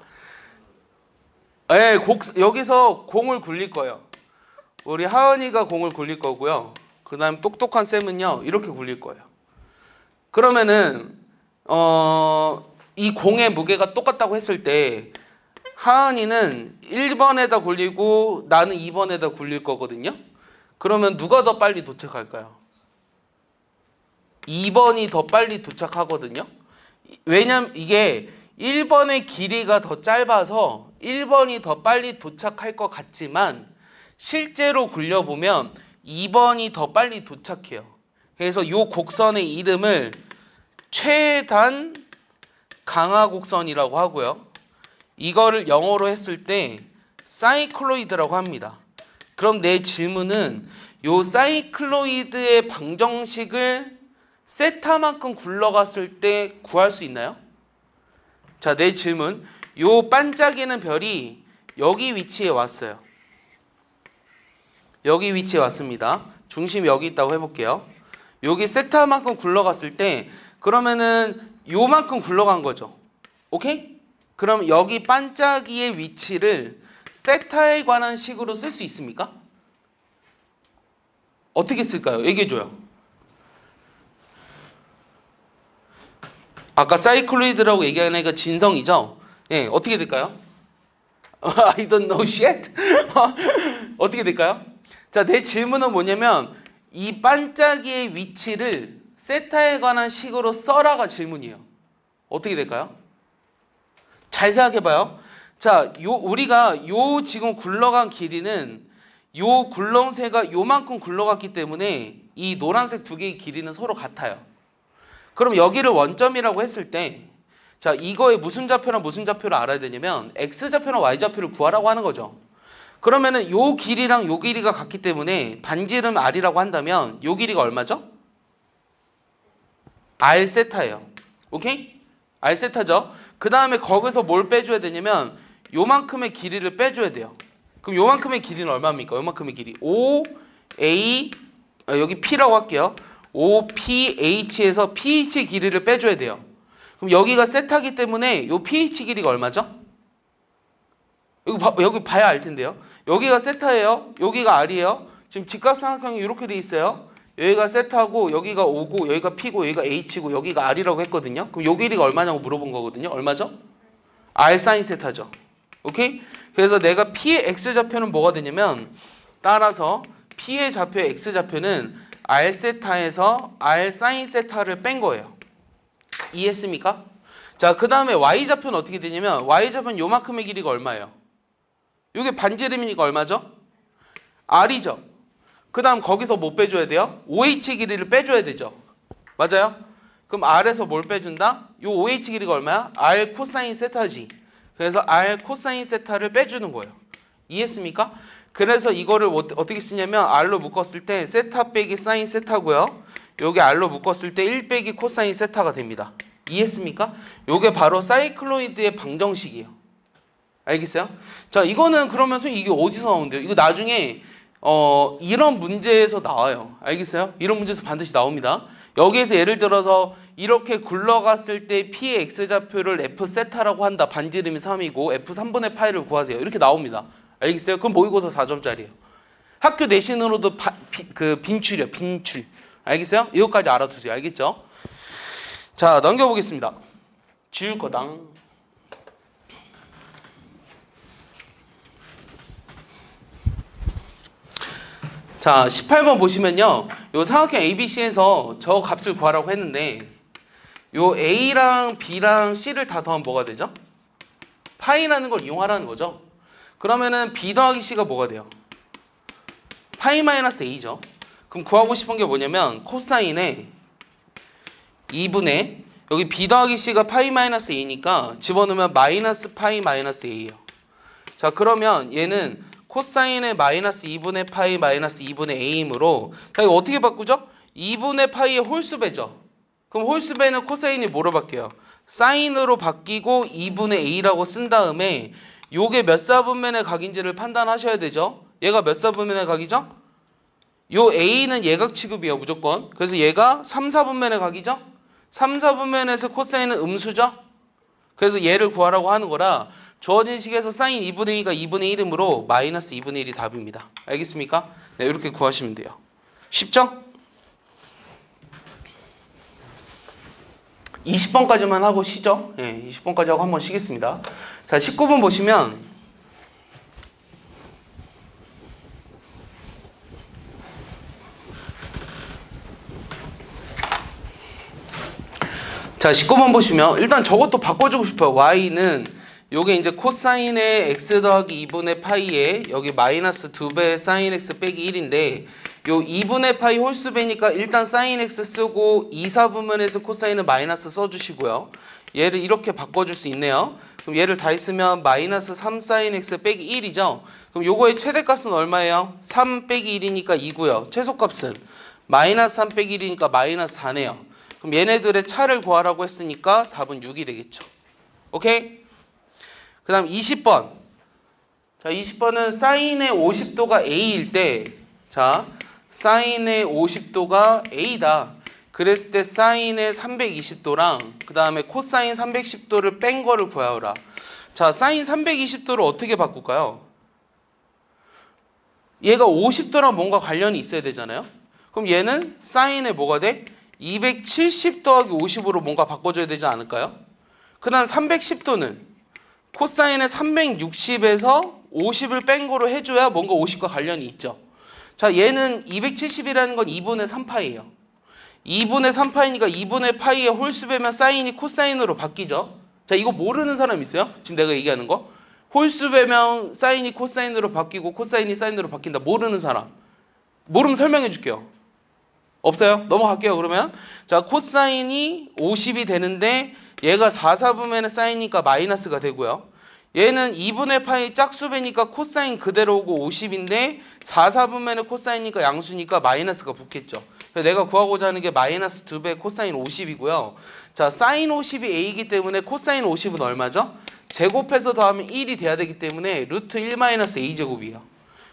네, 여기서 공을 굴릴 거예요. 우리 하은이가 공을 굴릴 거고요. 그 다음 똑똑한 쌤은요 이렇게 굴릴 거예요. 그러면은 이 공의 무게가 똑같다고 했을 때 하은이는 1번에다 굴리고 나는 2번에다 굴릴 거거든요. 그러면 누가 더 빨리 도착할까요? 2번이 더 빨리 도착하거든요. 왜냐면 이게 1번의 길이가 더 짧아서 1번이 더 빨리 도착할 것 같지만 실제로 굴려보면 2번이 더 빨리 도착해요. 그래서 이 곡선의 이름을 최단 강하곡선이라고 하고요. 이거를 영어로 했을 때 사이클로이드라고 합니다. 그럼 내 질문은 이 사이클로이드의 방정식을 세타만큼 굴러갔을 때 구할 수 있나요? 자, 내 질문. 요 반짝이는 별이 여기 위치에 왔어요. 여기 위치에 왔습니다. 중심이 여기 있다고 해볼게요. 여기 세타만큼 굴러갔을 때 그러면은 요만큼 굴러간 거죠. 오케이? 그럼 여기 반짝이의 위치를 세타에 관한 식으로 쓸 수 있습니까? 어떻게 쓸까요? 얘기해줘요. 아까 사이클로이드라고 얘기한 애가 진성이죠? 예, 어떻게 될까요? I don't know shit. 어떻게 될까요? 자, 내 질문은 뭐냐면 이 반짝이의 위치를 세타에 관한 식으로 써라가 질문이에요. 어떻게 될까요? 잘 생각해봐요. 자, 우리가 지금 굴러간 길이는 요 굴렁쇠가 요만큼 굴러갔기 때문에 이 노란색 두 개의 길이는 서로 같아요. 그럼 여기를 원점이라고 했을 때 자, 이거의 무슨 좌표랑 무슨 좌표를 알아야 되냐면 x좌표랑 y좌표를 구하라고 하는 거죠. 그러면은 요 길이랑 요 길이가 같기 때문에 반지름 r이라고 한다면 요 길이가 얼마죠? r 세타예요. 오케이? r 세타죠. 그 다음에 거기서 뭘 빼줘야 되냐면 요만큼의 길이를 빼줘야 돼요. 그럼 요만큼의 길이는 얼마입니까? 요만큼의 길이 5a 여기 p라고 할게요. 5ph에서 ph의 길이를 빼줘야 돼요. 그럼 여기가 세타기 때문에 요 ph 길이가 얼마죠? 여기 봐야 알 텐데요. 여기가 세타예요. 여기가 r이에요. 지금 직각삼각형이 이렇게 돼 있어요. 여기가 세타고 여기가 O고 여기가 P고 여기가 H고 여기가 R이라고 했거든요. 그럼 요 길이가 얼마냐고 물어본 거거든요. 얼마죠? R 사인 세타죠. 오케이? 그래서 내가 P의 X좌표는 뭐가 되냐면 따라서 P의 좌표의 X좌표는 R 세타에서 R 사인 세타를 뺀 거예요. 이해했습니까? 자, 그 다음에 Y좌표는 어떻게 되냐면 Y좌표는 요만큼의 길이가 얼마예요? 이게 반지름이니까 얼마죠? R이죠. 그 다음 거기서 뭐 빼줘야 돼요? OH 길이를 빼줘야 되죠. 맞아요? 그럼 R에서 뭘 빼준다? 요 OH 길이가 얼마야? R 코사인 세타지. 그래서 R 코사인 세타를 빼주는 거예요. 이해했습니까? 그래서 이거를 어떻게 쓰냐면 R로 묶었을 때 세타 빼기 사인 세타고요. 여기 R로 묶었을 때 1 빼기 코사인 세타가 됩니다. 이해했습니까? 요게 바로 사이클로이드의 방정식이에요. 알겠어요? 자, 이거는 그러면 이게 어디서 나오는데요? 이거 나중에 이런 문제에서 나와요. 알겠어요? 이런 문제에서 반드시 나옵니다. 여기에서 예를 들어서 이렇게 굴러갔을 때 P의 X좌표를 F 세타라고 한다. 반지름이 3이고 F 3분의 파이를 구하세요. 이렇게 나옵니다. 알겠어요? 그럼 모의고사 4점짜리예요. 학교 내신으로도 빈출이요. 빈출. 알겠어요? 이것까지 알아두세요. 알겠죠? 자, 넘겨보겠습니다. 지울 거당. 자, 18번 보시면요. 요 삼각형 ABC에서 저 값을 구하라고 했는데 요 A랑 B랑 C를 다 더하면 뭐가 되죠? 파이라는 걸 이용하라는 거죠. 그러면은 B 더하기 C가 뭐가 돼요? 파이 마이너스 A죠. 그럼 구하고 싶은 게 뭐냐면 코사인에 2분의 여기 B 더하기 C가 파이 마이너스 A니까 집어넣으면 마이너스 파이 마이너스 A예요. 자, 그러면 얘는 코사인의 마이너스 2분의 파이 마이너스 2분의 A이므로 자, 이거 어떻게 바꾸죠? 2분의 파이의 홀수배죠. 그럼 홀수배는 코사인이 뭐로 바뀌어요? 사인으로 바뀌고 2분의 A라고 쓴 다음에 요게 몇 사분면의 각인지를 판단하셔야 되죠. 얘가 몇 사분면의 각이죠? 요 A는 예각 취급이에요. 무조건. 그래서 얘가 3, 4분면의 각이죠. 3, 4분면에서 코사인은 음수죠. 그래서 얘를 구하라고 하는 거라 주어진 식에서 사인 2분의 2가 2분의 1이므로 마이너스 2분의 1이 답입니다. 알겠습니까? 네, 이렇게 구하시면 돼요. 쉽죠? 20번까지만 하고 쉬죠? 네, 20번까지 하고 한번 쉬겠습니다. 자, 19번 보시면 자, 19번 보시면 일단 저것도 바꿔주고 싶어요. Y는 요게 이제 코사인의 x 더하기 2분의 파이에 여기 마이너스 2배 사인 x 빼기 1인데 요 2분의 파이 홀수배니까 일단 사인 x 쓰고 2, 4분면에서 코사인은 마이너스 써주시고요. 얘를 이렇게 바꿔줄 수 있네요. 그럼 얘를 다 했으면 마이너스 3 사인 x 빼기 1이죠. 그럼 요거의 최대값은 얼마예요? 3 빼기 1이니까 2고요. 최소값은 마이너스 3 빼기 1이니까 마이너스 4네요. 그럼 얘네들의 차를 구하라고 했으니까 답은 6이 되겠죠. 오케이? 그 다음 20번. 자, 20번은 사인의 50도가 A일 때, 자, 사인의 50도가 A다. 그랬을 때 사인의 320도랑 그 다음에 코사인 310도를 뺀 거를 구하라. 자, 사인 320도를 어떻게 바꿀까요? 얘가 50도랑 뭔가 관련이 있어야 되잖아요. 그럼 얘는 사인의 뭐가 돼? 270 더하기 50으로 뭔가 바꿔줘야 되지 않을까요? 그 다음 310도는 코사인의 360에서 50을 뺀 거로 해줘야 뭔가 50과 관련이 있죠. 자, 얘는 270이라는 건 2분의 3파이예요. 2분의 3파이니까 2분의 파이의 홀수배면 사인이 코사인으로 바뀌죠. 자, 이거 모르는 사람 있어요? 지금 내가 얘기하는 거? 홀수배면 사인이 코사인으로 바뀌고 코사인이 사인으로 바뀐다. 모르는 사람. 모르면 설명해 줄게요. 없어요? 넘어갈게요. 그러면 자, 코사인이 50이 되는데 얘가 4, 4분면의 사인이니까 마이너스가 되고요. 얘는 2분의 파이 짝수배니까 코사인 그대로 오고 50인데 4, 4분면의 코사인이니까 양수니까 마이너스가 붙겠죠. 그래서 내가 구하고자 하는 게 마이너스 2배 코사인 50이고요. 자, 사인 50이 A이기 때문에 코사인 50은 얼마죠? 제곱해서 더하면 1이 돼야 되기 때문에 루트 1 마이너스 A제곱이에요.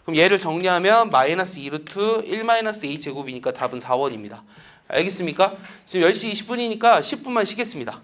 그럼 얘를 정리하면 마이너스 2루트 1 마이너스 A제곱이니까 답은 4원입니다. 알겠습니까? 지금 10시 20분이니까 10분만 쉬겠습니다.